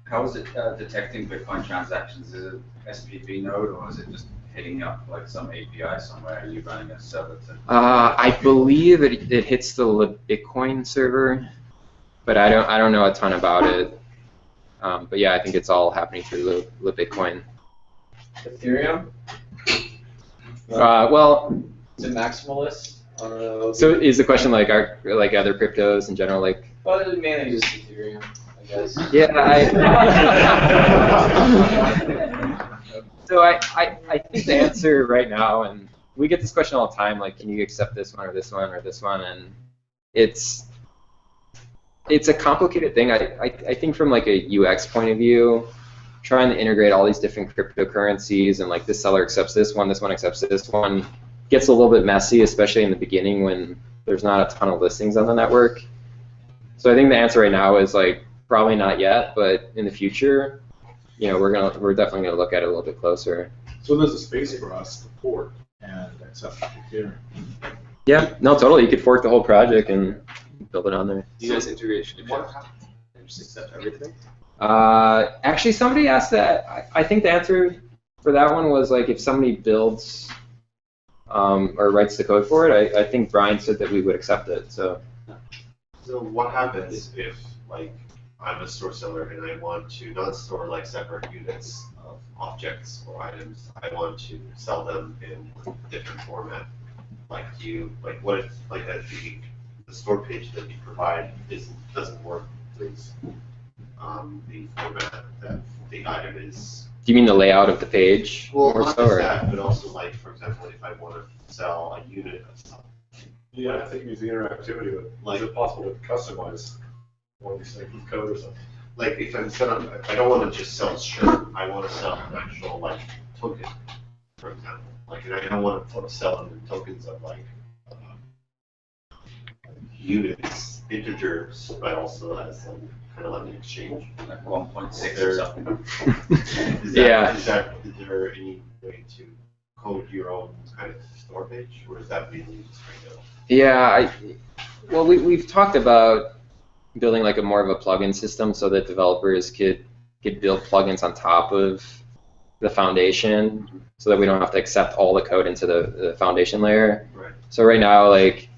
How is it detecting Bitcoin transactions? Is it SPV node, or is it just hitting up like some API somewhere? Are you running a server to? I believe it hits the Bitcoin server, but I don't know a ton about it. But yeah, I think it's all happening through the Bitcoin. Ethereum? Well, Is it maximalist? so is the question like other cryptos in general, like? Well, mainly just Ethereum, I guess. Yeah, So I think the answer right now, and we get this question all the time, like, can you accept this one or this one or this one? And it's a complicated thing. I think from like a UX point of view, trying to integrate all these different cryptocurrencies and like this seller accepts this one accepts this one, gets a little bit messy, especially in the beginning when there's not a ton of listings on the network. So I think the answer right now is like probably not yet, but in the future, you know, we're definitely gonna look at it a little bit closer. So there's a space for us to port and accept Ethereum. Yeah, no, totally. You could fork the whole project and build it on there. Do you guys integration? Just accept everything? Actually, somebody asked that. I think the answer for that one was like if somebody builds or writes the code for it. I think Brian said that we would accept it. So what happens if like I'm a store seller and I want to not store like separate units of objects or items. I want to sell them in different format. Like what if like the store page that you provide doesn't work with the format that the item is. Do you mean the layout of the page? Well, or not so, just or? that, but also like for example, if I want to sell a unit of something. Yeah, I think use the interactivity, but like, is it possible to customize one of these things with code or something? Like if I don't want to just sell a shirt, I want to sell an actual like token, for example. Like, and I don't want to sell them tokens of like units, integers, but also as kind of like an exchange. Like 1.6 or something. Is Yeah. Is there any way to code your own kind of store page, or is that mainly just kind of? Yeah, well, we've talked about building like a more of a plugin system so that developers could build plugins on top of the foundation, so that we don't have to accept all the code into the foundation layer. Right. So right now, like,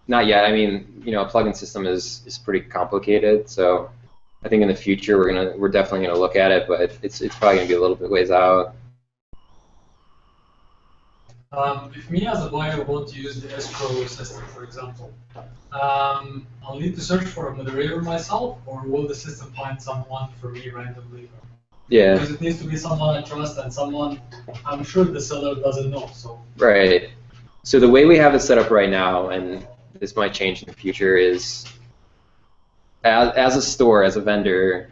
not yet. I mean, you know, a plugin system is pretty complicated. So I think in the future we're definitely gonna look at it, but it's probably gonna be a little bit ways out. If me as a buyer want to use the escrow system, for example, I'll need to search for a moderator myself, or will the system find someone for me randomly? Yeah. Because it needs to be someone I trust and someone I'm sure the seller doesn't know. So. Right. So the way we have it set up right now, and this might change in the future, is as a store, as a vendor,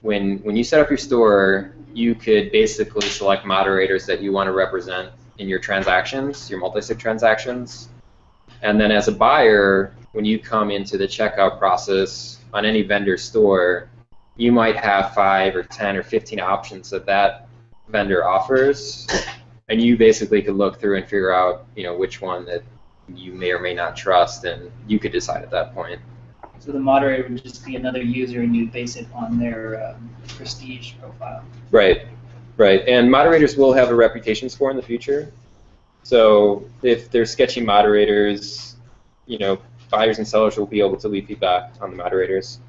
when you set up your store, you could basically select moderators that you want to represent in your transactions, your multi-sig transactions. And then as a buyer, when you come into the checkout process on any vendor store, you might have 5 or 10 or 15 options that vendor offers, and you basically could look through and figure out, you know, which one that you may or may not trust, and you could decide at that point. So the moderator would just be another user, and you base it on their prestige profile. Right, right. And moderators will have a reputation score in the future. So if there's sketchy moderators, you know, buyers and sellers will be able to leave feedback on the moderators.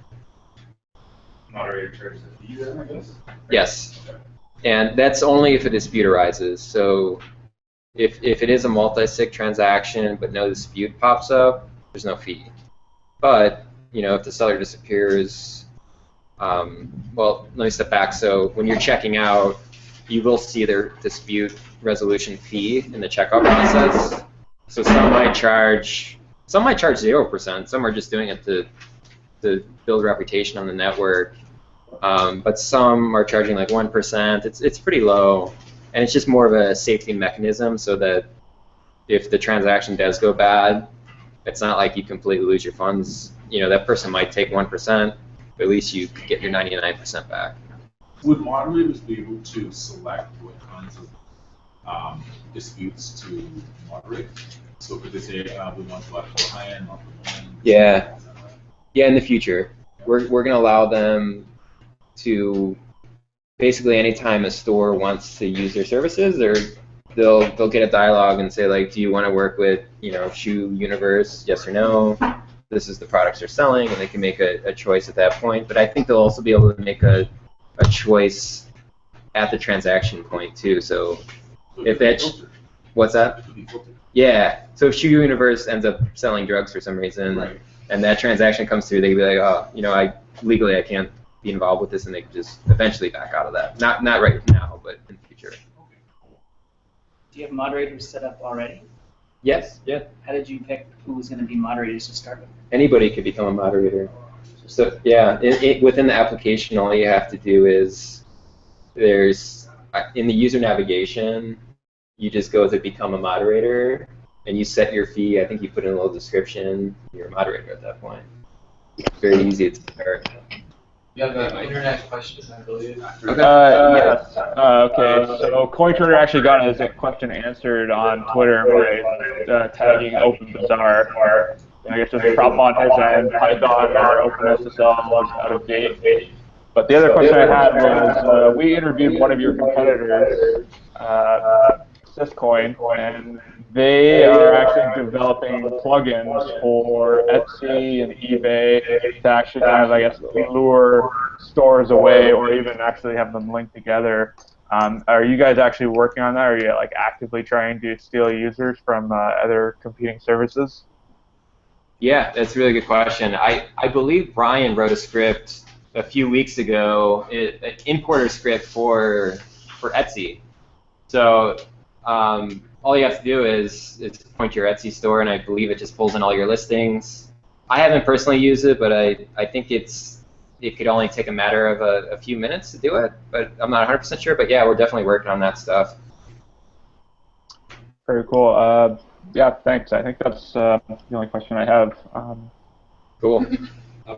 Moderator charges a fee then, I guess? Yes. And that's only if a dispute arises. So if it is a multi-sig transaction but no dispute pops up, there's no fee. But, you know, if the seller disappears, well, let me step back. So when you're checking out, you will see their dispute resolution fee in the checkout process. So some might charge 0%. Some are just doing it to build reputation on the network. But some are charging like 1%. It's pretty low, and it's just more of a safety mechanism so that if the transaction does go bad, it's not like you completely lose your funds. You know, that person might take 1%, but at least you get your 99% back. Would moderators be able to select what kinds of disputes to moderate? So could they say, we want to like high-end, not low-end? Yeah. Yeah, in the future. We're going to allow them to basically anytime a store wants to use their services, they'll get a dialogue and say, like, do you want to work with, you know, Shoe Universe, yes or no? This is the products they're selling, and they can make a choice at that point. But I think they'll also be able to make a choice at the transaction point too. So if that's what's that? Yeah. So if Shoe Universe ends up selling drugs for some reason, and that transaction comes through, they can be like, oh, you know, I can't be involved with this, and they can just eventually back out of that. Not right now, but in the future. Do you have moderators set up already? Yes. Yeah. How did you pick who was going to be moderators to start with? Anybody could become a moderator. So yeah, within the application, all you have to do is there's in the user navigation, you just go to become a moderator, and you set your fee. I think you put in a little description. You're a moderator at that point. Very easy to start. You have an internet question, I believe. Yes. Okay. So CoinTrader actually got his question answered on Twitter by tagging OpenBazaar. I guess there's a problem on his end. Python or OpenSSL was out of date. But the other question I had was, we interviewed one of your competitors, Syscoin, and they are actually developing plugins for Etsy and eBay to actually kind of, I guess, lure stores away or even actually have them linked together. Are you guys actually working on that? Or are you like actively trying to steal users from other competing services? Yeah, that's a really good question. I believe Brian wrote a script a few weeks ago, an importer script for Etsy. So all you have to do is point to your Etsy store, and I believe it just pulls in all your listings. I haven't personally used it, but I think it could only take a matter of a few minutes to do it, but I'm not 100% sure. But yeah, we're definitely working on that stuff. Very cool. Yeah, thanks. I think that's the only question I have. Cool.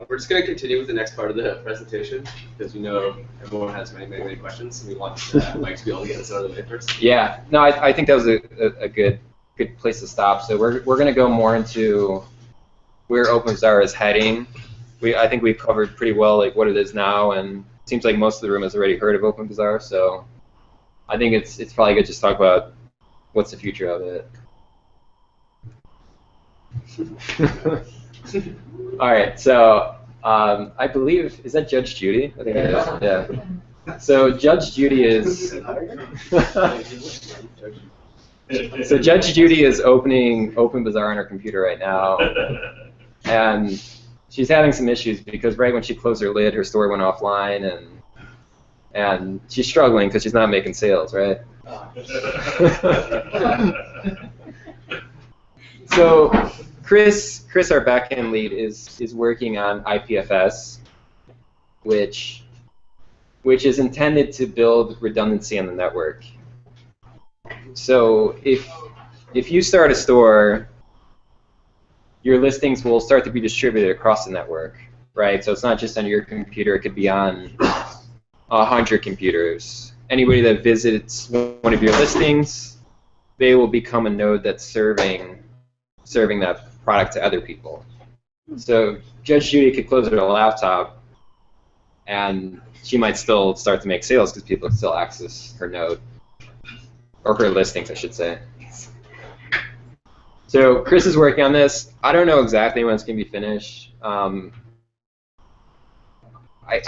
We're just going to continue with the next part of the presentation because we know everyone has many questions, and we want Mike to be able to get us out of the way first. Yeah, no, I think that was a good place to stop. So we're going to go more into where OpenBazaar is heading. I think we've covered pretty well like what it is now, and it seems like most of the room has already heard of OpenBazaar. So I think it's probably good to just talk about what's the future of it. All right, so I believe, is that Judge Judy? I think it is. Yeah. So Judge Judy is. So Judge Judy is opening OpenBazaar on her computer right now, and she's having some issues because right when she closed her lid, her store went offline, and she's struggling because she's not making sales, right? So Chris, our backend lead, is working on IPFS, which is intended to build redundancy on the network. So if you start a store, your listings will start to be distributed across the network, right? So it's not just on your computer; it could be on 100 computers. Anybody that visits one of your listings, they will become a node that's serving that product to other people. So Judge Judy could close her laptop, and she might still start to make sales because people can still access her node, or her listings, I should say. So Chris is working on this. I don't know exactly when it's going to be finished. I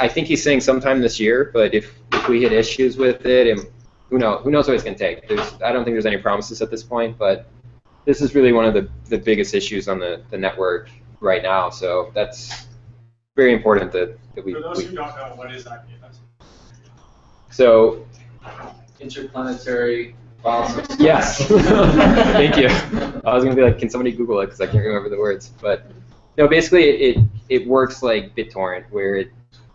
think he's saying sometime this year, but if we hit issues with it, and who knows what it's going to take. I don't think there's any promises at this point, but this is really one of the biggest issues on the network right now. So that's very important that we. For those who don't know, what is IPFS? So. Interplanetary file system. Yes. Thank you. I was going to be like, can somebody Google it because I can't remember the words. But no, basically it works like BitTorrent, where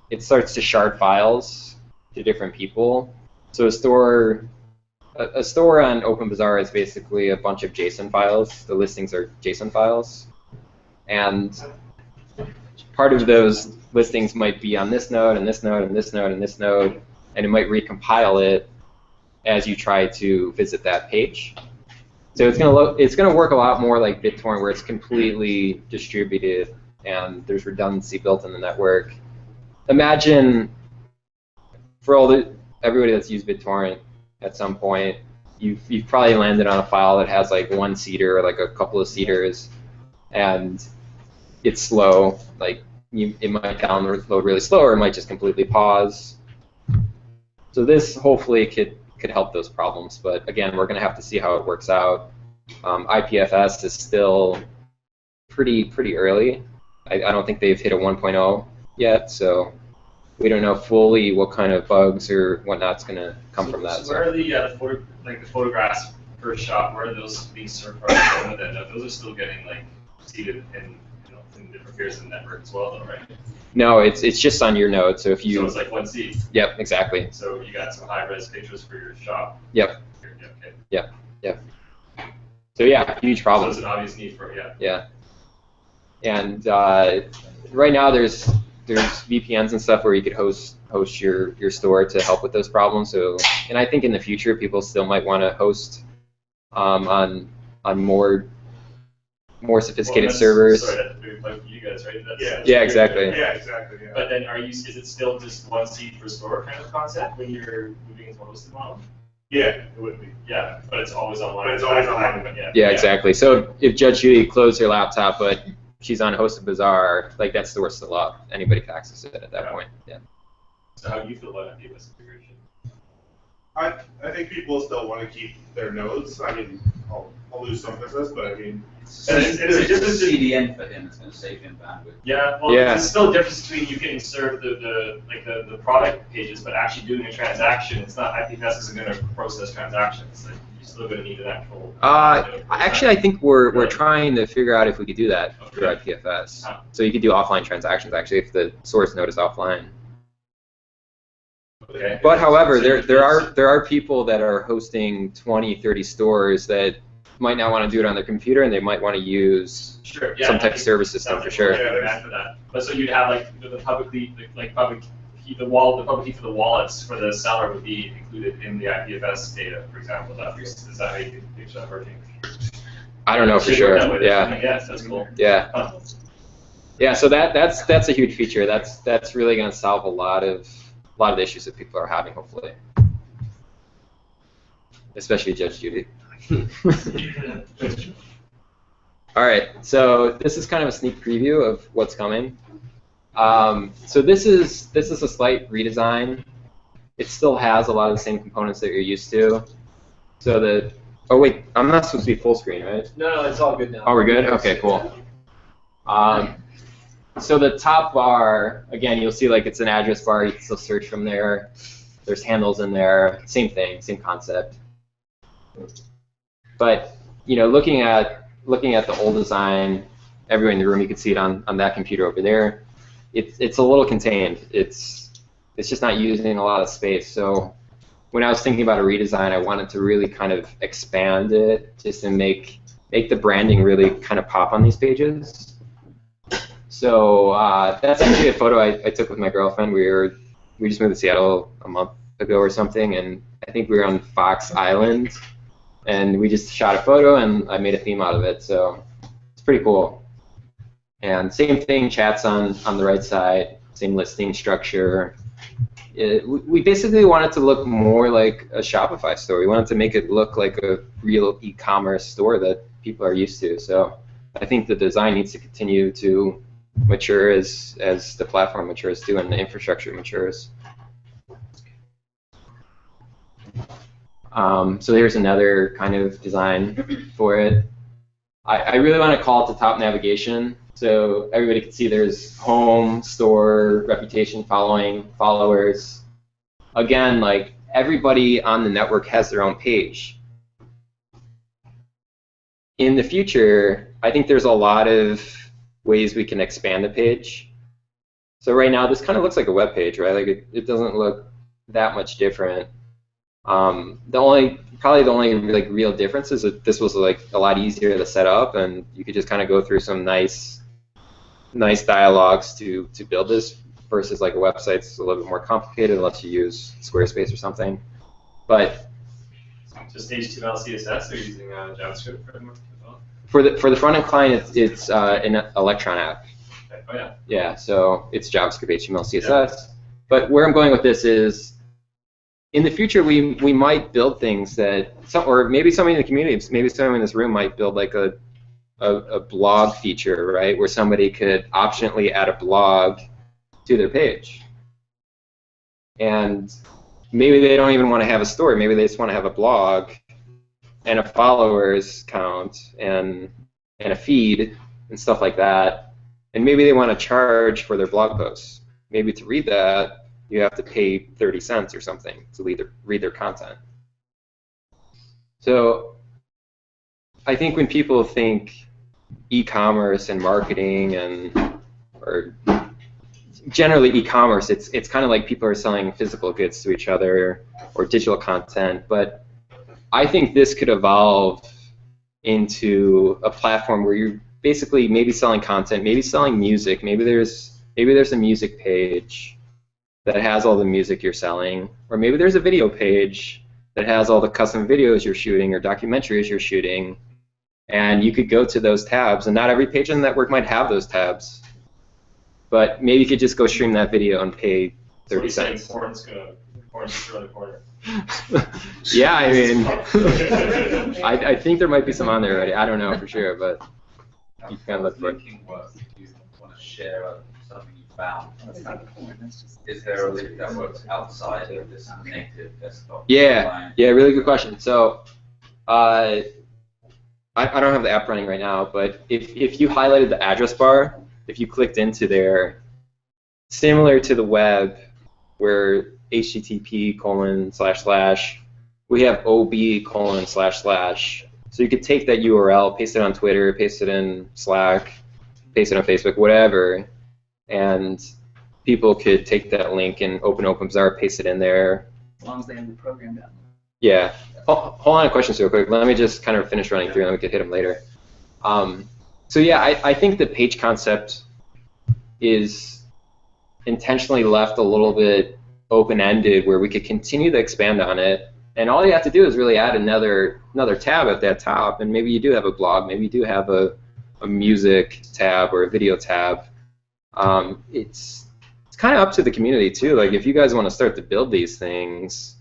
it starts to shard files to different people. So a store on OpenBazaar is basically a bunch of JSON files. The listings are JSON files, and part of those listings might be on this node and this node and this node and this node, and it might recompile it as you try to visit that page. So it's gonna work a lot more like BitTorrent, where it's completely distributed and there's redundancy built in the network. Imagine for everybody that's used BitTorrent at some point, you've probably landed on a file that has like one seeder or like a couple of seeders, and it's slow. Like it might download really slow, or it might just completely pause. So this hopefully could help those problems, but again, we're going to have to see how it works out. IPFS is still pretty early. I don't think they've hit a 1.0 yet, so we don't know fully what kind of bugs or whatnot's going to come from that. So where are the photographs per shot? Where are those being served from? Those are still getting like seeded in different peers in the network as well, though, right? No, it's just on your node. So if you. So it's like one seed. Yep, exactly. So you got some high-res pictures for your shop. Yep. Okay. Yep. So yeah, huge problem. So it's an obvious need for it. Yeah. And right now there's VPNs and stuff where you could host your store to help with those problems. So, and I think in the future people still might want to host on more sophisticated servers. Sorry, that's very fun for you guys, right? Yeah, exactly. Yeah, exactly. Yeah. But then, is it still just one seed per store kind of concept when you're moving into a hosted model? Yeah, it would be. Yeah, but it's always online. But it's always online. Yeah, exactly. So if Judge Judy closed her laptop, but she's on HostedBazaar, like that store's still up. Anybody can access it at that point. Yeah. So how do you feel about IPFS integration? I think people still want to keep their nodes. I mean, I'll lose some business, but I mean, it's just a CDN for him. It's going to save him bandwidth. Yeah, well, there's still a difference between you can serve the product pages, but actually doing a transaction. It's not IPFS isn't going to process transactions. Like, you're still going to need an actual. Actually, I think we're trying to figure out if we could do that through IPFS. So you could do offline transactions actually if the source node is offline. Okay. But however, there are people that are hosting 20, 30 stores that might not want to do it on their computer, and they might want to use Sure, yeah, some type of service system for sure. Yeah, for that. But so you'd have like the public key, the public key for the wallets for the seller would be included in the IPFS data, for example. Is that how you picture that working? I don't know for sure. Yeah. Yeah, that's cool. Yeah. Huh. Yeah. So that's a huge feature. That's really going to solve a lot of the issues that people are having, hopefully. Especially Judge Judy. All right, so this is kind of a sneak preview of what's coming. So this is a slight redesign. It still has a lot of the same components that you're used to. So oh wait, I'm not supposed to be full screen, right? No, it's all good now. Oh, we're good? Okay, cool. So the top bar, again, you'll see like it's an address bar. You can still search from there. There's handles in there. Same thing, same concept. But looking at the old design, everyone in the room, you can see it on that computer over there. It's a little contained. It's just not using a lot of space. So when I was thinking about a redesign, I wanted to really kind of expand it, just to make the branding really kind of pop on these pages. So that's actually a photo I took with my girlfriend. We just moved to Seattle a month ago or something, and I think we were on Fox Island. And we just shot a photo, and I made a theme out of it, so it's pretty cool. And same thing, chats on the right side, same listing structure. We basically wanted to look more like a Shopify store. We wanted to make it look like a real e-commerce store that people are used to. So I think the design needs to continue to mature as the platform matures too, and the infrastructure matures. So here's another kind of design for it. I really want to call it the top navigation, so everybody can see there's home, store, reputation, following, followers. Again, like everybody on the network has their own page. In the future, I think there's a lot of ways we can expand the page. So right now, this kind of looks like a web page, right? Like it doesn't look that much different. Probably the only like real difference is that this was like a lot easier to set up, and you could just kind of go through some nice dialogues to build this, versus like a website's a little bit more complicated unless you use Squarespace or something. But just HTML, CSS, or using JavaScript framework as well? For the front end client, it's an Electron app. Okay. Oh yeah. Yeah, so it's JavaScript, HTML, CSS. Yeah. But where I'm going with this is, in the future, we might build things that, or maybe somebody in the community, maybe someone in this room might build like a blog feature, right, where somebody could optionally add a blog to their page. And maybe they don't even want to have a story. Maybe they just want to have a blog and a followers count and a feed and stuff like that. And maybe they want to charge for their blog posts. Maybe to read that, you have to pay 30 cents or something to read their content. So I think when people think e-commerce and marketing or generally e-commerce, it's kind of like people are selling physical goods to each other or digital content. But I think this could evolve into a platform where you're basically maybe selling content, maybe selling music. Maybe there's a music page that has all the music you're selling, or maybe there's a video page that has all the custom videos you're shooting or documentaries you're shooting, and you could go to those tabs, and not every page on the network might have those tabs, but maybe you could just go stream that video and pay 30 cents. Porn's around the corner. Yeah, I mean, I think there might be some on there already. I don't know for sure, but you can look for it. What you want to share something you found. Is there a link that works outside of this native desktop? Yeah, really good question. So I don't have the app running right now, but if you highlighted the address bar, if you clicked into there, similar to the web, where http:// we have ob://. So you could take that URL, paste it on Twitter, paste it in Slack, paste it on Facebook, whatever, and people could take that link and open OpenBazaar, paste it in there. As long as they have the program down. Yeah. Hold on to questions real quick. Let me just kind of finish running through and then we could hit them later. So yeah, I think the page concept is intentionally left a little bit open-ended where we could continue to expand on it. And all you have to do is really add another tab at that top. And maybe you do have a blog. Maybe you do have a music tab or a video tab. It's kind of up to the community too. Like if you guys want to start to build these things,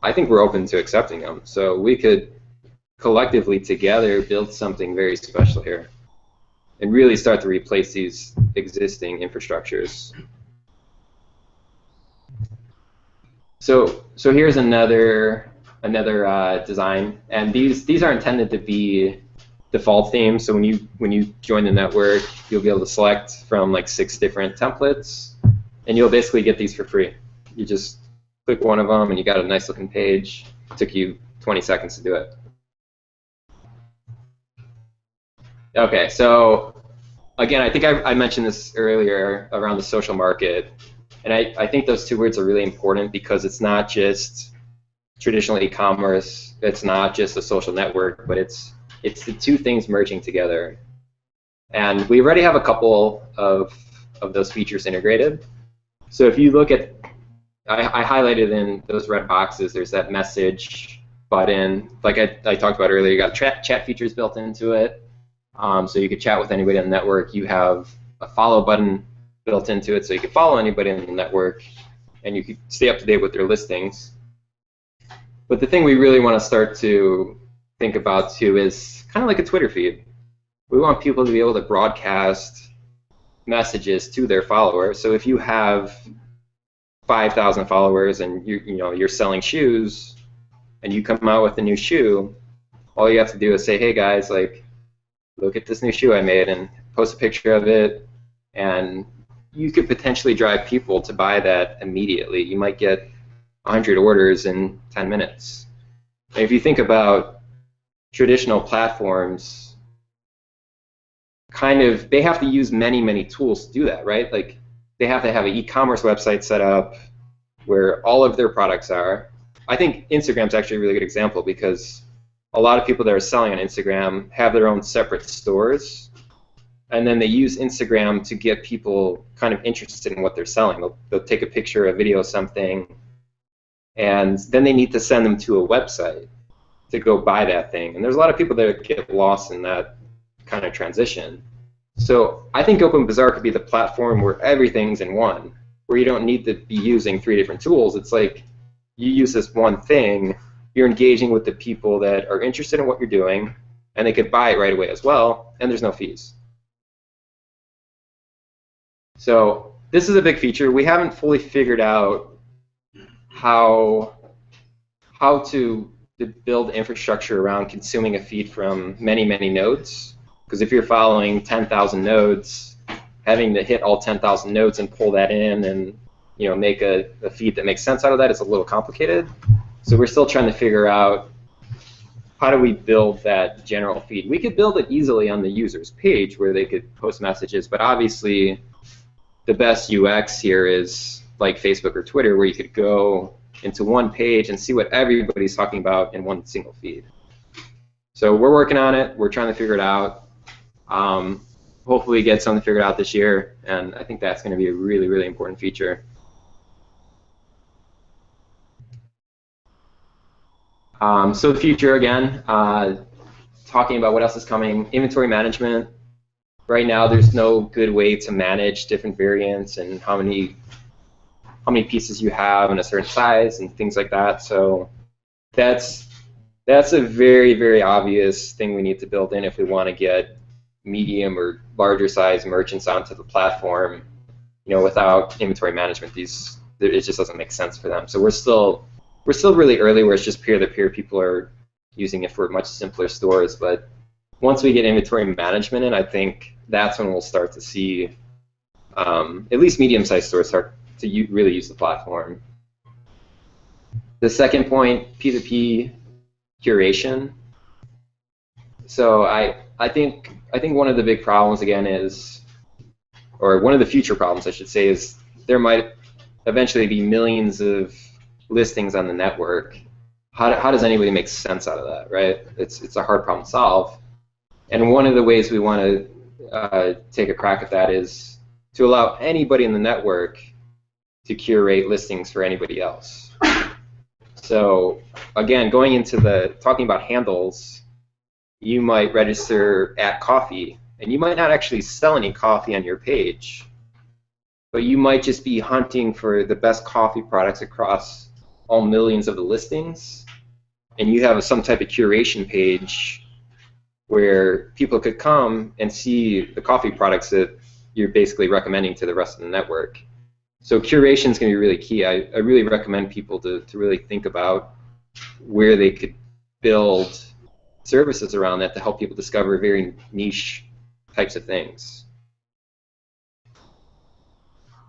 I think we're open to accepting them. So we could collectively together build something very special here and really start to replace these existing infrastructures. So here's another design, and these are intended to be default themes. So when you join the network, you'll be able to select from like 6 different templates, and you'll basically get these for free. You just click one of them, and you got a nice looking page. It took you 20 seconds to do it. Okay, so again, I think I mentioned this earlier around the social market. And I think those 2 words are really important because it's not just traditional e-commerce, it's not just a social network, but it's the 2 things merging together. And we already have a couple of those features integrated. So if you look at, I highlighted in those red boxes, there's that message button. Like I talked about earlier, you got chat features built into it. So you could chat with anybody on the network. You have a follow button built into it, so you can follow anybody in the network, and you can stay up to date with their listings. But the thing we really want to start to think about too is kind of like a Twitter feed. We want people to be able to broadcast messages to their followers. So if you have 5,000 followers and you're selling shoes, and you come out with a new shoe, all you have to do is say, hey guys, like, look at this new shoe I made, and post a picture of it, and you could potentially drive people to buy that immediately. You might get 100 orders in 10 minutes. And if you think about traditional platforms, they have to use many, many tools to do that, right? Like they have to have an e-commerce website set up where all of their products are. I think Instagram's actually a really good example because a lot of people that are selling on Instagram have their own separate stores, and then they use Instagram to get people kind of interested in what they're selling. They'll take a picture, a video, something, and then they need to send them to a website to go buy that thing. And there's a lot of people that get lost in that kind of transition. So I think OpenBazaar could be the platform where everything's in one, where you don't need to be using 3 different tools. It's like you use this one thing, you're engaging with the people that are interested in what you're doing, and they could buy it right away as well, and there's no fees. So this is a big feature. We haven't fully figured out how to build infrastructure around consuming a feed from many, many nodes. Because if you're following 10,000 nodes, having to hit all 10,000 nodes and pull that in and make a feed that makes sense out of that is a little complicated. So we're still trying to figure out how do we build that general feed. We could build it easily on the user's page where they could post messages, but obviously the best UX here is like Facebook or Twitter, where you could go into one page and see what everybody's talking about in one single feed. So we're working on it. We're trying to figure it out. Hopefully get something figured out this year, and I think that's going to be a really, really important feature. So the future, again, talking about what else is coming, inventory management. Right now, there's no good way to manage different variants and how many pieces you have in a certain size and things like that. So that's a very, very obvious thing we need to build in if we want to get medium or larger size merchants onto the platform. Without inventory management, it just doesn't make sense for them. So we're still really early, where it's just peer-to-peer. People are using it for much simpler stores, but once we get inventory management in, I think that's when we'll start to see at least medium-sized stores start to really use the platform. The second point, P2P curation. So I think one of the big problems again is, or one of the future problems I should say, is there might eventually be millions of listings on the network. how does anybody make sense out of that, right? It's a hard problem to solve. And one of the ways we want to take a crack at that is to allow anybody in the network to curate listings for anybody else. So again, going into talking about handles, you might register at coffee, and you might not actually sell any coffee on your page, but you might just be hunting for the best coffee products across all millions of the listings, and you have some type of curation page where people could come and see the coffee products that you're basically recommending to the rest of the network. So curation is going to be really key. I really recommend people to really think about where they could build services around that to help people discover very niche types of things.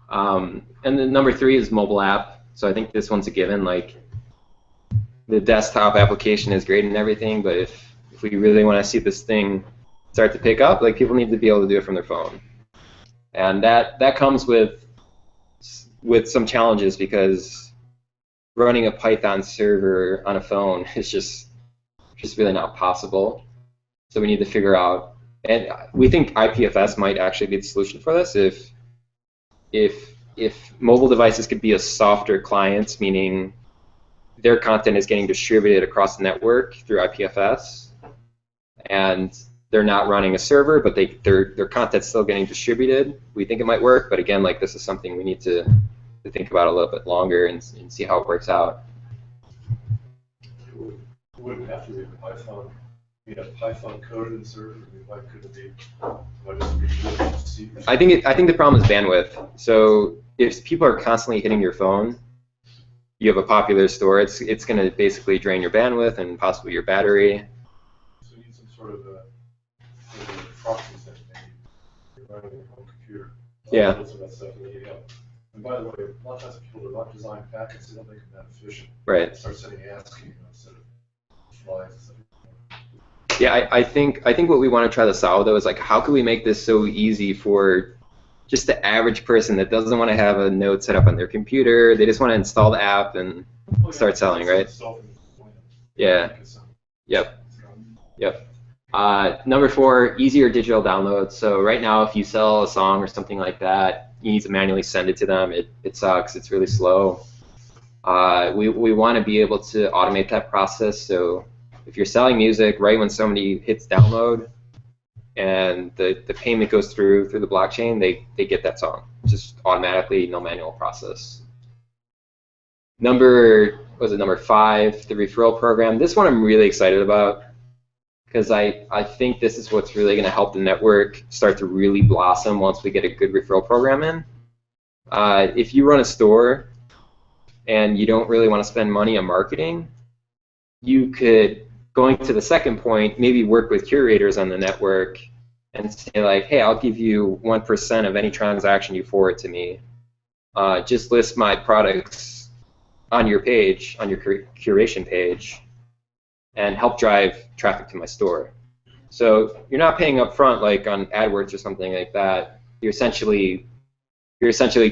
And then number 3 is mobile app. So I think this one's a given. Like, the desktop application is great and everything, but if we really want to see this thing start to pick up, like, people need to be able to do it from their phone. And that comes with some challenges, because running a Python server on a phone is just really not possible. So we need to figure out, and we think IPFS might actually be the solution for this. If mobile devices could be a softer client, meaning their content is getting distributed across the network through IPFS, and they're not running a server, but their content's still getting distributed, we think it might work. But again, like, this is something we need to think about a little bit longer and see how it works out. It wouldn't have to be Python. You have Python coded in server. I mean, why couldn't it be? Why doesn't it be C? I think the problem is bandwidth. So if people are constantly hitting your phone, you have a popular store, it's going to basically drain your bandwidth and possibly your battery. So you need some sort of a proxy set, maybe. You're running your home computer. Yeah. Some of that stuff you need help. And by the way, a lot of times people do not design packets, they don't make them that efficient. Right. They start sending ASCII instead of flies and stuff. Yeah, I think what we want to try to solve, though, is, like, how can we make this so easy for just the average person that doesn't want to have a node set up on their computer. They just want to install the app and start selling, right? Yeah. Yep. Yep. Number 4, easier digital downloads. So right now, if you sell a song or something like that, you need to manually send it to them. It sucks. It's really slow. We want to be able to automate that process. So if you're selling music, right when somebody hits download and the payment goes through the blockchain, they get that song just automatically, no manual process. Number 5, the referral program. This one I'm really excited about, because I think this is what's really going to help the network start to really blossom once we get a good referral program in. If you run a store and you don't really want to spend money on marketing, you could, going to the second point, maybe work with curators on the network and say, like, hey, I'll give you 1% of any transaction you forward to me. Just list my products on your page, on your curation page, and help drive traffic to my store. So you're not paying up front like on AdWords or something like that. You're essentially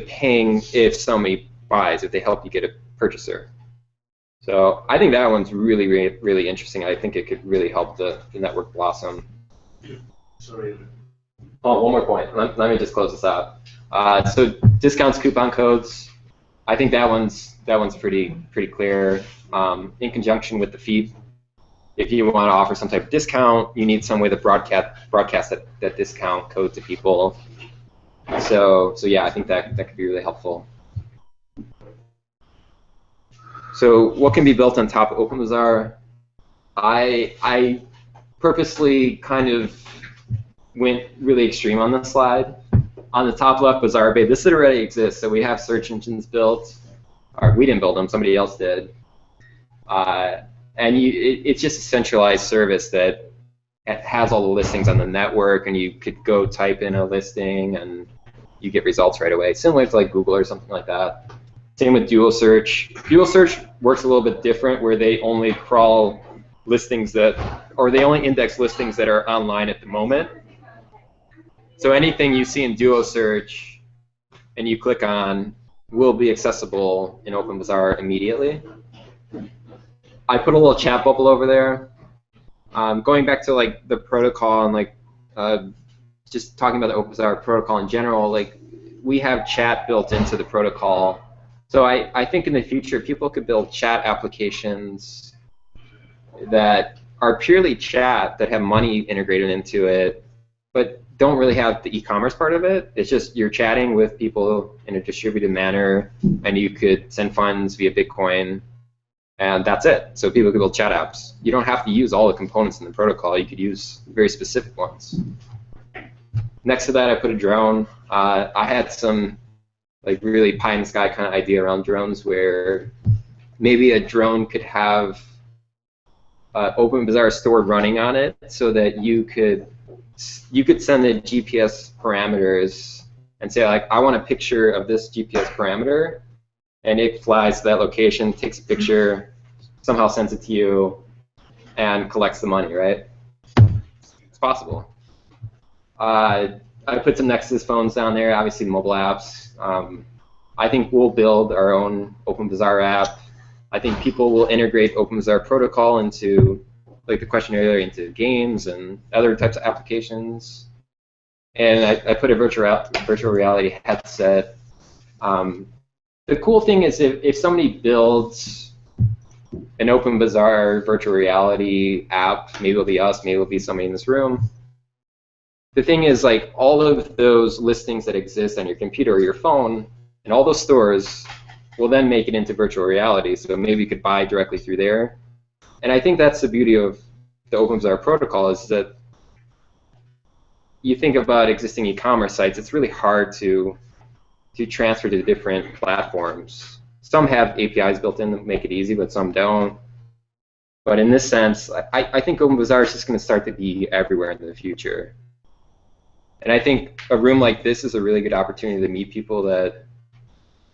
paying if somebody buys, if they help you get a purchaser. So I think that one's really, really, really interesting. I think it could really help the network blossom. Sorry. Oh, one more point. Let me just close this out. So discounts, coupon codes. I think that one's pretty clear. In conjunction with the feed, if you want to offer some type of discount, you need some way to broadcast that discount code to people. So yeah, I think that could be really helpful. So what can be built on top of OpenBazaar? I purposely kind of went really extreme on this slide. On the top left, Bazaar Bay. This already exists, so we have search engines built. Or we didn't build them, somebody else did. And it's just a centralized service that has all the listings on the network, and you could go type in a listing and you get results right away, similar to like Google or something like that. Same with Dual Search. Dual Search works a little bit different, where they only crawl listings they only index listings that are online at the moment. So anything you see in Duo Search and you click on will be accessible in OpenBazaar immediately. I put a little chat bubble over there. Going back to like the protocol and like just talking about the OpenBazaar protocol in general, like we have chat built into the protocol. So I think in the future people could build chat applications that are purely chat that have money integrated into it, but don't really have the e-commerce part of it. It's just you're chatting with people in a distributed manner, and you could send funds via Bitcoin, and that's it. So people could build chat apps. You don't have to use all the components in the protocol. You could use very specific ones. Next to that, I put a drone. I had some like really pie in the sky kind of idea around drones, where maybe a drone could have OpenBazaar Store running on it, so that you could send the GPS parameters and say, like, I want a picture of this GPS parameter, and it flies to that location, takes a picture, somehow sends it to you, and collects the money, right? It's possible. I put some Nexus phones down there, obviously mobile apps. I think we'll build our own OpenBazaar app. I think people will integrate OpenBazaar protocol into, like the question earlier, into games and other types of applications. And I put a virtual reality headset. The cool thing is if somebody builds an OpenBazaar virtual reality app, maybe it'll be us, maybe it'll be somebody in this room. The thing is, like, all of those listings that exist on your computer or your phone and all those stores will then make it into virtual reality. So maybe you could buy directly through there. And I think that's the beauty of the OpenBazaar protocol, is that you think about existing e-commerce sites, it's really hard to transfer to different platforms. Some have APIs built in that make it easy, but some don't. But in this sense, I think OpenBazaar is just going to start to be everywhere in the future. And I think a room like this is a really good opportunity to meet people that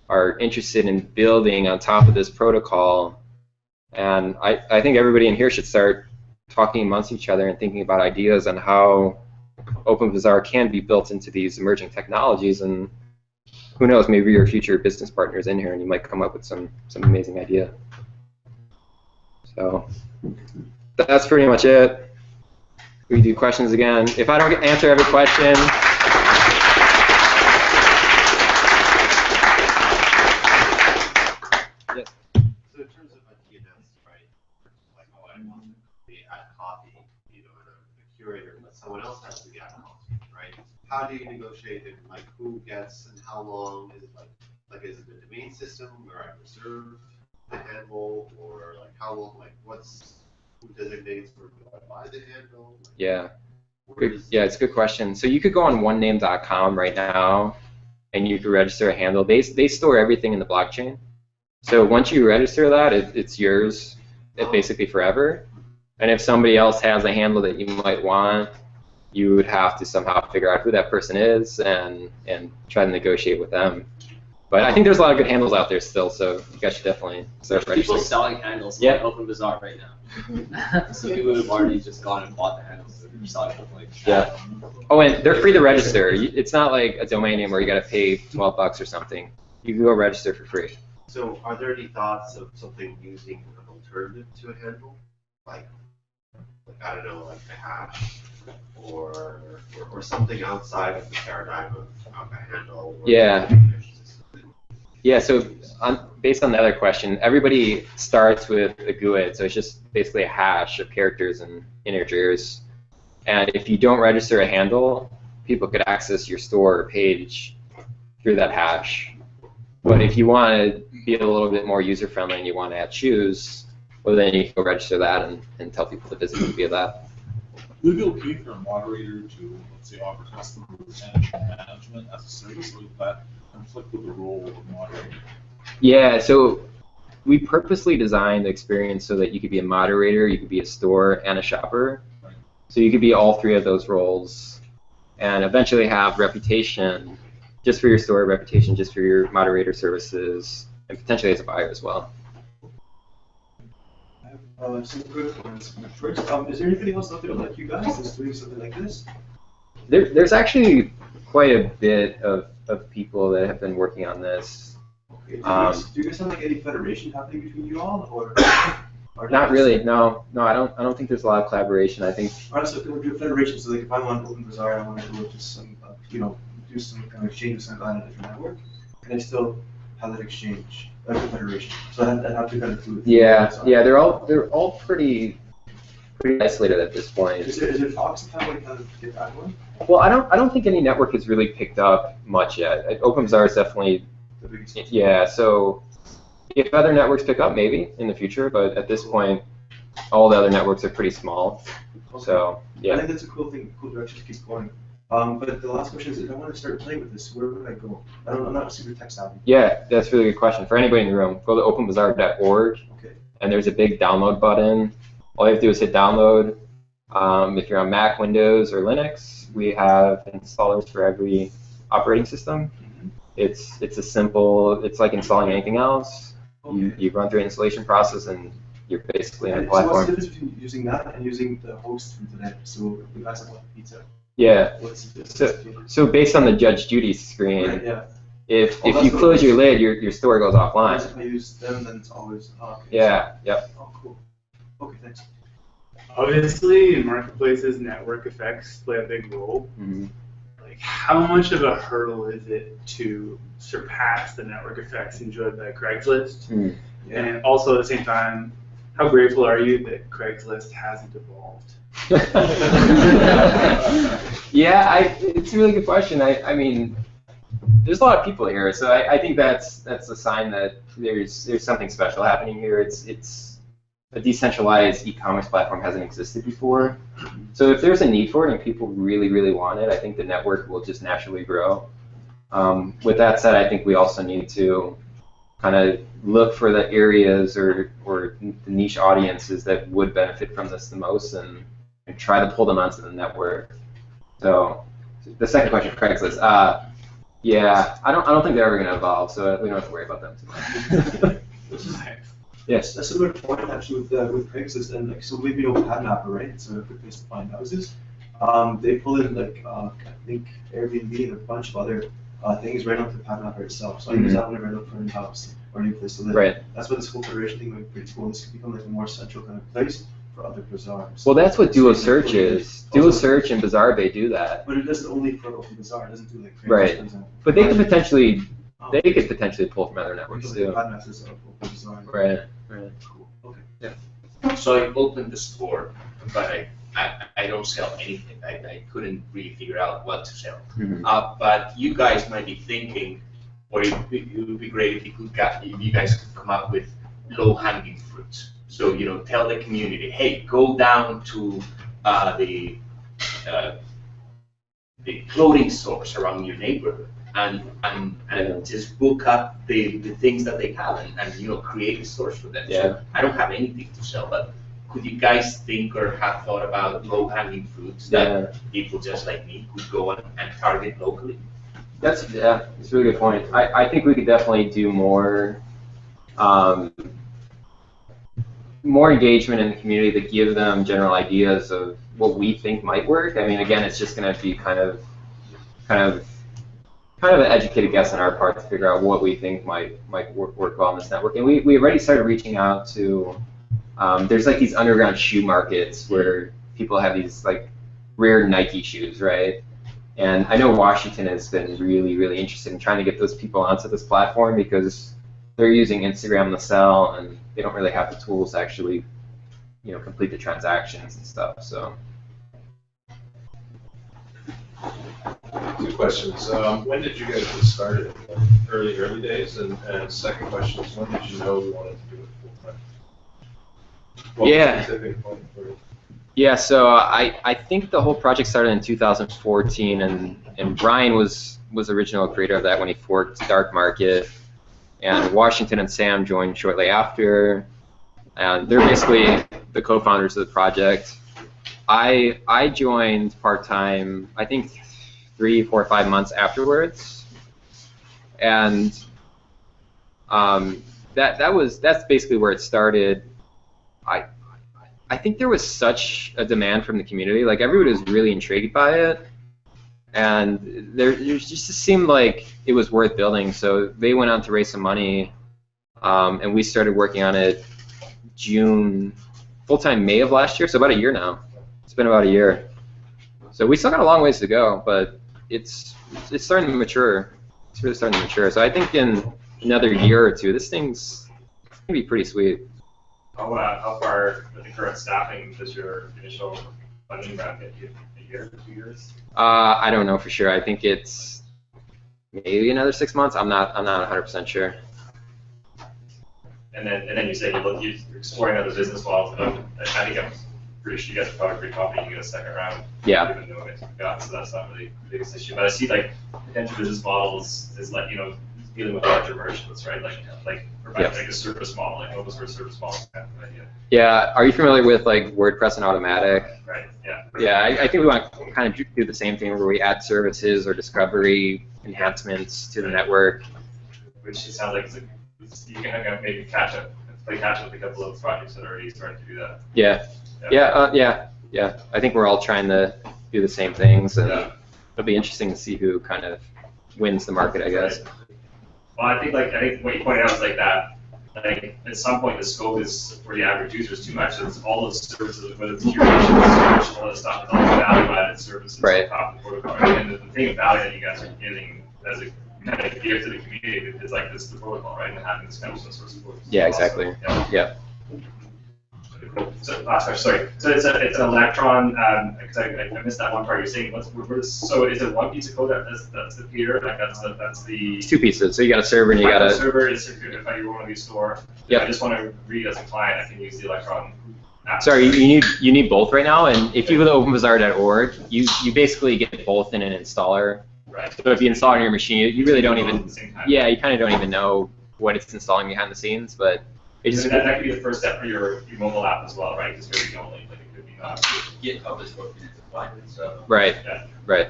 are interested in building on top of this protocol. And I think everybody in here should start talking amongst each other and thinking about ideas on how OpenBazaar can be built into these emerging technologies. And who knows, maybe your future business partners in here and you might come up with some amazing idea. So that's pretty much it. We can do questions again. If I don't answer every question, yes. So in terms of DNS, right? Like, oh, I want the ad copy, you know, and a curator, but someone else has the ad copy, right? How do you negotiate it? Like, who gets and how long? Is it like is it the domain system where I reserve the handle, or like how long? Like, who designates, or do I buy the handle? Like, yeah. Yeah, it's a good question. So you could go on onename.com right now, and you could register a handle. They store everything in the blockchain. So once you register that, it's yours basically forever. And if somebody else has a handle that you might want, you would have to somehow figure out who that person is and try to negotiate with them. But I think there's a lot of good handles out there still, so you guys should definitely start registering. People selling handles on OpenBazaar right now. So people have already just gone and bought the handles. They're selling them like yeah. Oh, and they're free to register. It's not like a domain name where you got to pay $12 or something. You can go register for free. So are there any thoughts of something using an alternative to a handle? Like I don't know, like a hash or something outside of the paradigm of a handle? Yeah. Yeah, so based on the other question, everybody starts with a GUID, so it's just basically a hash of characters and integers. And if you don't register a handle, people could access your store or page through that hash. But if you want to be a little bit more user-friendly and you want to add shoes, well, then you can go register that and tell people to visit you via that. Would it be okay for a moderator to, let's say, offer customer retention management as a service, or would that conflict with the role of moderator? Yeah, so we purposely designed the experience so that you could be a moderator, you could be a store, and a shopper. Right. So you could be all three of those roles and eventually have reputation just for your store, reputation just for your moderator services, and potentially as a buyer as well. I have some quick ones. First, is there anything else out there like you guys that's doing something like this? There's actually quite a bit of people that have been working on this. Okay, do you guys have like any federation happening between you all, or? Not really. No. I don't think there's a lot of collaboration. I think. Alright, so if we do a federation, so like if I'm on OpenBazaar, I want to go to some, do some kind of exchange with some on a different network, can I still have that exchange, like a federation? So I'd have to kind of do it. Yeah. They're all pretty isolated at this point. Is it Fox and kind of get that one? Well, I don't think any network has really picked up much yet. OpenBazaar is definitely. The biggest. Yeah. So if other networks pick up, maybe in the future, but at this point, all the other networks are pretty small. Okay. So yeah. I think that's a cool thing, cool direction to keep going. But the last question is, if I want to start playing with this, where would I go? I'm not super tech savvy. Yeah, that's a really good question. For anybody in the room, go to openbazaar.org, Okay. and there's a big download button. All you have to do is hit download. If you're on Mac, Windows, or Linux, we have installers for every operating system. It's a simple. It's like installing anything else. Okay. You run through an installation process, and you're basically on the So what's the platform. difference between using that and using the host from today? So we guys have like pizza. Yeah. What's the difference? So based on the Judge Judy screen, Right, yeah. if Oh, that's you what close it your is. lid, your store goes Whereas offline. if I use them, then it's always. Okay, Yeah. Yep. Oh, cool. Okay, thanks. Obviously, in marketplaces, network effects play a big role. Mm-hmm. Like, how much of a hurdle is it to surpass the network effects enjoyed by Craigslist? Mm. And also, at the same time, how grateful are you that Craigslist hasn't evolved? Yeah, it's a really good question. I mean, there's a lot of people here, so I think that's a sign that there's something special happening here. It's a decentralized e-commerce platform hasn't existed before. So if there's a need for it and people really, really want it, I think the network will just naturally grow. With that said, I think we also need to kind of look for the areas or the niche audiences that would benefit from this the most and try to pull them onto the network. So the second question, Craigslist. Yeah, I don't think they're ever going to evolve, so we don't have to worry about them too much. Yes. That's a good point actually with Craigslist, and like so we've been on PadMapper, right? It's a good place to find houses. They pull in like I think Airbnb and a bunch of other things right onto PadMapper itself. So I use that whenever I look for a new house or a new place to live. Right. That's what this whole federation thing might be pretty cool. This could become like a more central kind of place for other bazaars. Well, that's what Duo Search is. Duo Search and Bazaar Bay do that. But it doesn't only for Open Bazaar. It doesn't do like Craigslist, Right. for example. But they could potentially pull from other networks too. PadMapper's Open Bazaar. Right. Right. Cool. Okay. Yeah. So I opened the store, but I don't sell anything. I couldn't really figure out what to sell. Mhm. But you guys might be thinking, or it would be great if you guys could come up with low-hanging fruits. So tell the community, hey, go down to the clothing stores around your neighborhood and just book up the things that they have and create stores for them. Yeah. So I don't have anything to sell, but could you guys think or have thought about low-hanging fruits that people just like me could go and target locally? That's a really good point. I think we could definitely do more engagement in the community to give them general ideas of what we think might work. I mean, again, it's just going to be kind of an educated guess on our part to figure out what we think might work well in this network. And we already started reaching out to. There's like these underground shoe markets where people have these like rare Nike shoes, right? And I know Washington has been really, really interested in trying to get those people onto this platform because they're using Instagram to sell and they don't really have the tools to actually, complete the transactions and stuff. So. Two questions. When did you guys get started? Early days, and second question is, when did you know you wanted to do it full time? Yeah. Specific point for it? Yeah, so I think the whole project started in 2014, and Brian was the original creator of that when he forked Dark Market, and Washington and Sam joined shortly after, and they're basically the co-founders of the project. I joined part-time, I think 3, 4, 5 months afterwards, and that's basically where it started. I think there was such a demand from the community, like everybody was really intrigued by it, and there just seemed like it was worth building. So they went on to raise some money, and we started working on it June, full-time May of last year, so about a year now. It's been about a year. So we still got a long ways to go, but it's starting to mature. It's really starting to mature. So I think in another year or two, this thing's going to be pretty sweet. How far with the current staffing does your initial funding round get you? A year, 2 years? I don't know for sure. I think it's maybe another 6 months. I'm not 100% sure. And then you say you're exploring other business models. I think I'm pretty sure you guys are probably pretty confident you get a second round. Yeah. Even though it's got, so that's not really the biggest issue. But I see like potential business models is like dealing with larger merchants, right? Like providing like a service model, like open source service model kind of idea. Yeah. Are you familiar with like WordPress and Automatic? Right. Yeah. Yeah. I think we want to kind of do the same thing where we add services or discovery enhancements to the network. Which sounds like you can maybe play catch up with a couple of projects that are already starting to do that. Yeah. Yeah. I think we're all trying to do the same things, and it'll be interesting to see who kind of wins the market, I guess. Right. Well, I think what you pointed out is like that. Like at some point, the scope is for the average user is too much. So it's all those services, whether it's curation, search, all that stuff, it's all value-added services on top of the protocol. And the thing of value that you guys are giving as a kind of gift to the community is like the protocol, right? And having this kind of source of support. Yeah, exactly. Yeah. So last question, sorry. So it's an Electron. Because I missed that one part. You're saying so is it one piece of code that's the peer? Like that's the. It's 2 pieces. So you got a server and you got a server. Is if I want to be store. Yep. I just want to read as a client. I can use the Electron app. Sorry, you need both right now. And if you go to openbazaar.org, you basically get both in an installer. Right. So if you install it on your machine, you really don't even. Yeah, you kind of don't even know what it's installing behind the scenes, but. That could be the first step for your mobile app as well, right? Because very only, like it could be not. GitHub is working into Flight, so. Right. Yeah. Right.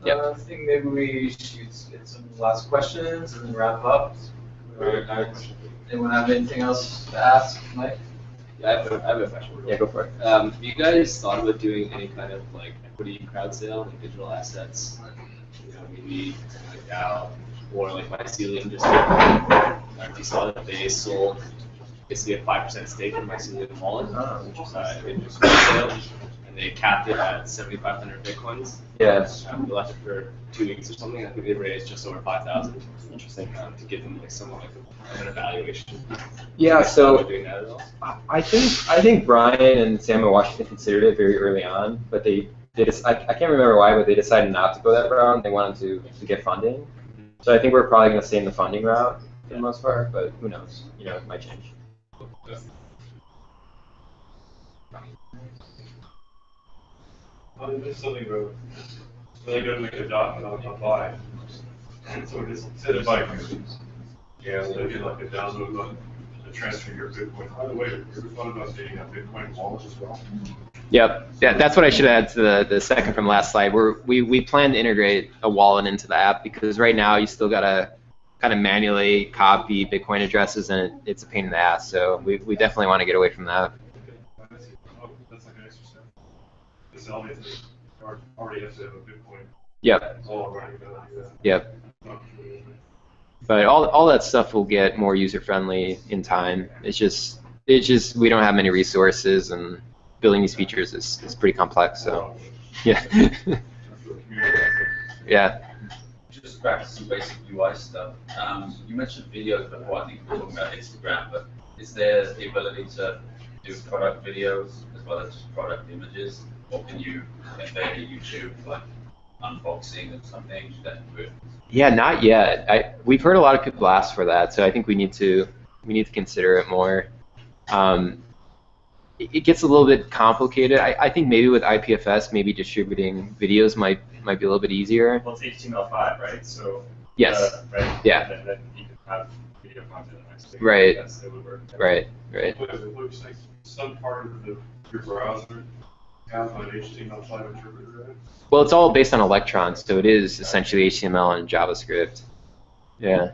Yep. I think maybe we should get some last questions and then wrap up. Anyone have anything else to ask, Mike? Yeah, I have a question. Yeah, go for it. Have you guys thought about doing any kind of like equity crowd sale, like digital assets? Maybe something like that, or like Mycelium just if you saw that they sold basically a 5% stake in Mycelium wallet, in just sale, and they capped it at 7,500 bitcoins. Yeah. They left it for 2 weeks or something. I think they raised just over 5,000. Interesting. To give them like somewhat like an evaluation. Yeah. So doing that at all? I think Brian and Sam in Washington considered it very early on, but they just, I can't remember why, but they decided not to go that route. They wanted to get funding. So I think we're probably going to stay in the funding route for the most part, but who knows? It might change. There's something about really good to make a dot, not a buy. So just set a buy function. Yeah, so you like a download button to transfer your Bitcoin. By the way, have you ever thought about getting a Bitcoin wallet as well? Yep. Yeah, that's what I should add to the second from last slide. We plan to integrate a wallet into the app because right now you still gotta kind of manually copy Bitcoin addresses and it's a pain in the ass. So we definitely want to get away from that. That's like an extra step. This already has to have a Bitcoin. Yep. Yep. But all that stuff will get more user friendly in time. It's just we don't have many resources and building these features is pretty complex. So yeah. Yeah. Just back to some basic UI stuff. You mentioned videos before. I think we were talking about Instagram, but is there the ability to do product videos as well as just product images, or can you embed a YouTube like unboxing or something that would? Yeah, not yet. We've heard a lot of people ask for that, so I think we need to consider it more. It gets a little bit complicated. I think maybe with IPFS, maybe distributing videos might be a little bit easier. Well, it's HTML5, right? So. Yes. Right. Yeah. Then you can have video content next to it. Right. Yes, it would work. Right. But it looks like some part of your browser has an HTML5 interpreter, right? Well, it's all based on Electron, so it is essentially HTML and JavaScript. Yeah.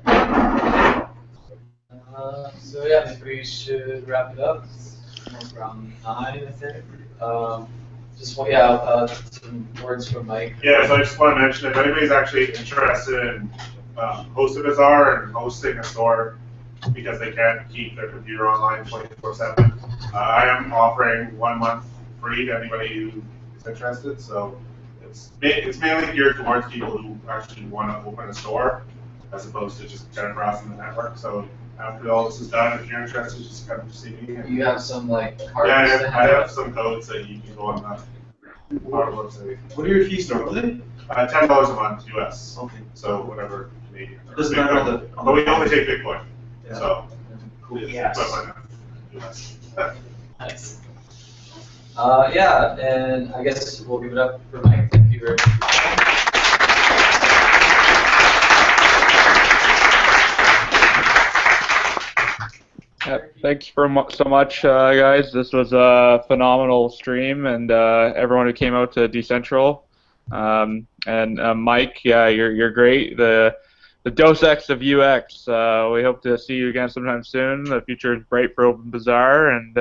So yeah, I think we should wrap it up. It's around 9, I think. Some words from Mike. Yeah, so I just want to mention if anybody's actually interested in HostedBazaar and hosting a store, because they can't keep their computer online 24/7. I am offering 1 month free to anybody who is interested. So it's mainly geared towards people who actually want to open a store, as opposed to just kind of browsing the network. So after all this is done, if you're interested, just come see me. You have some like cards. Yeah, I have some codes that you can go on our website. What are your fees normally? $10 a month US. Okay. So whatever Canadian. Doesn't matter on the. But we only take Bitcoin. Yeah. So Cool. it's Yes. equivalent of US. Nice. Yeah, and I guess we'll give it up for Mike. Thank you very much. Thanks so much, guys. This was a phenomenal stream, and everyone who came out to Decentral. And Mike, yeah, you're great. The Dos Ex of UX. We hope to see you again sometime soon. The future is bright for Open Bazaar, and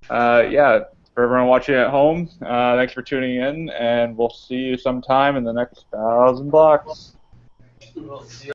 yeah, for everyone watching at home, thanks for tuning in, and we'll see you sometime in the next 1,000 blocks. We'll see you.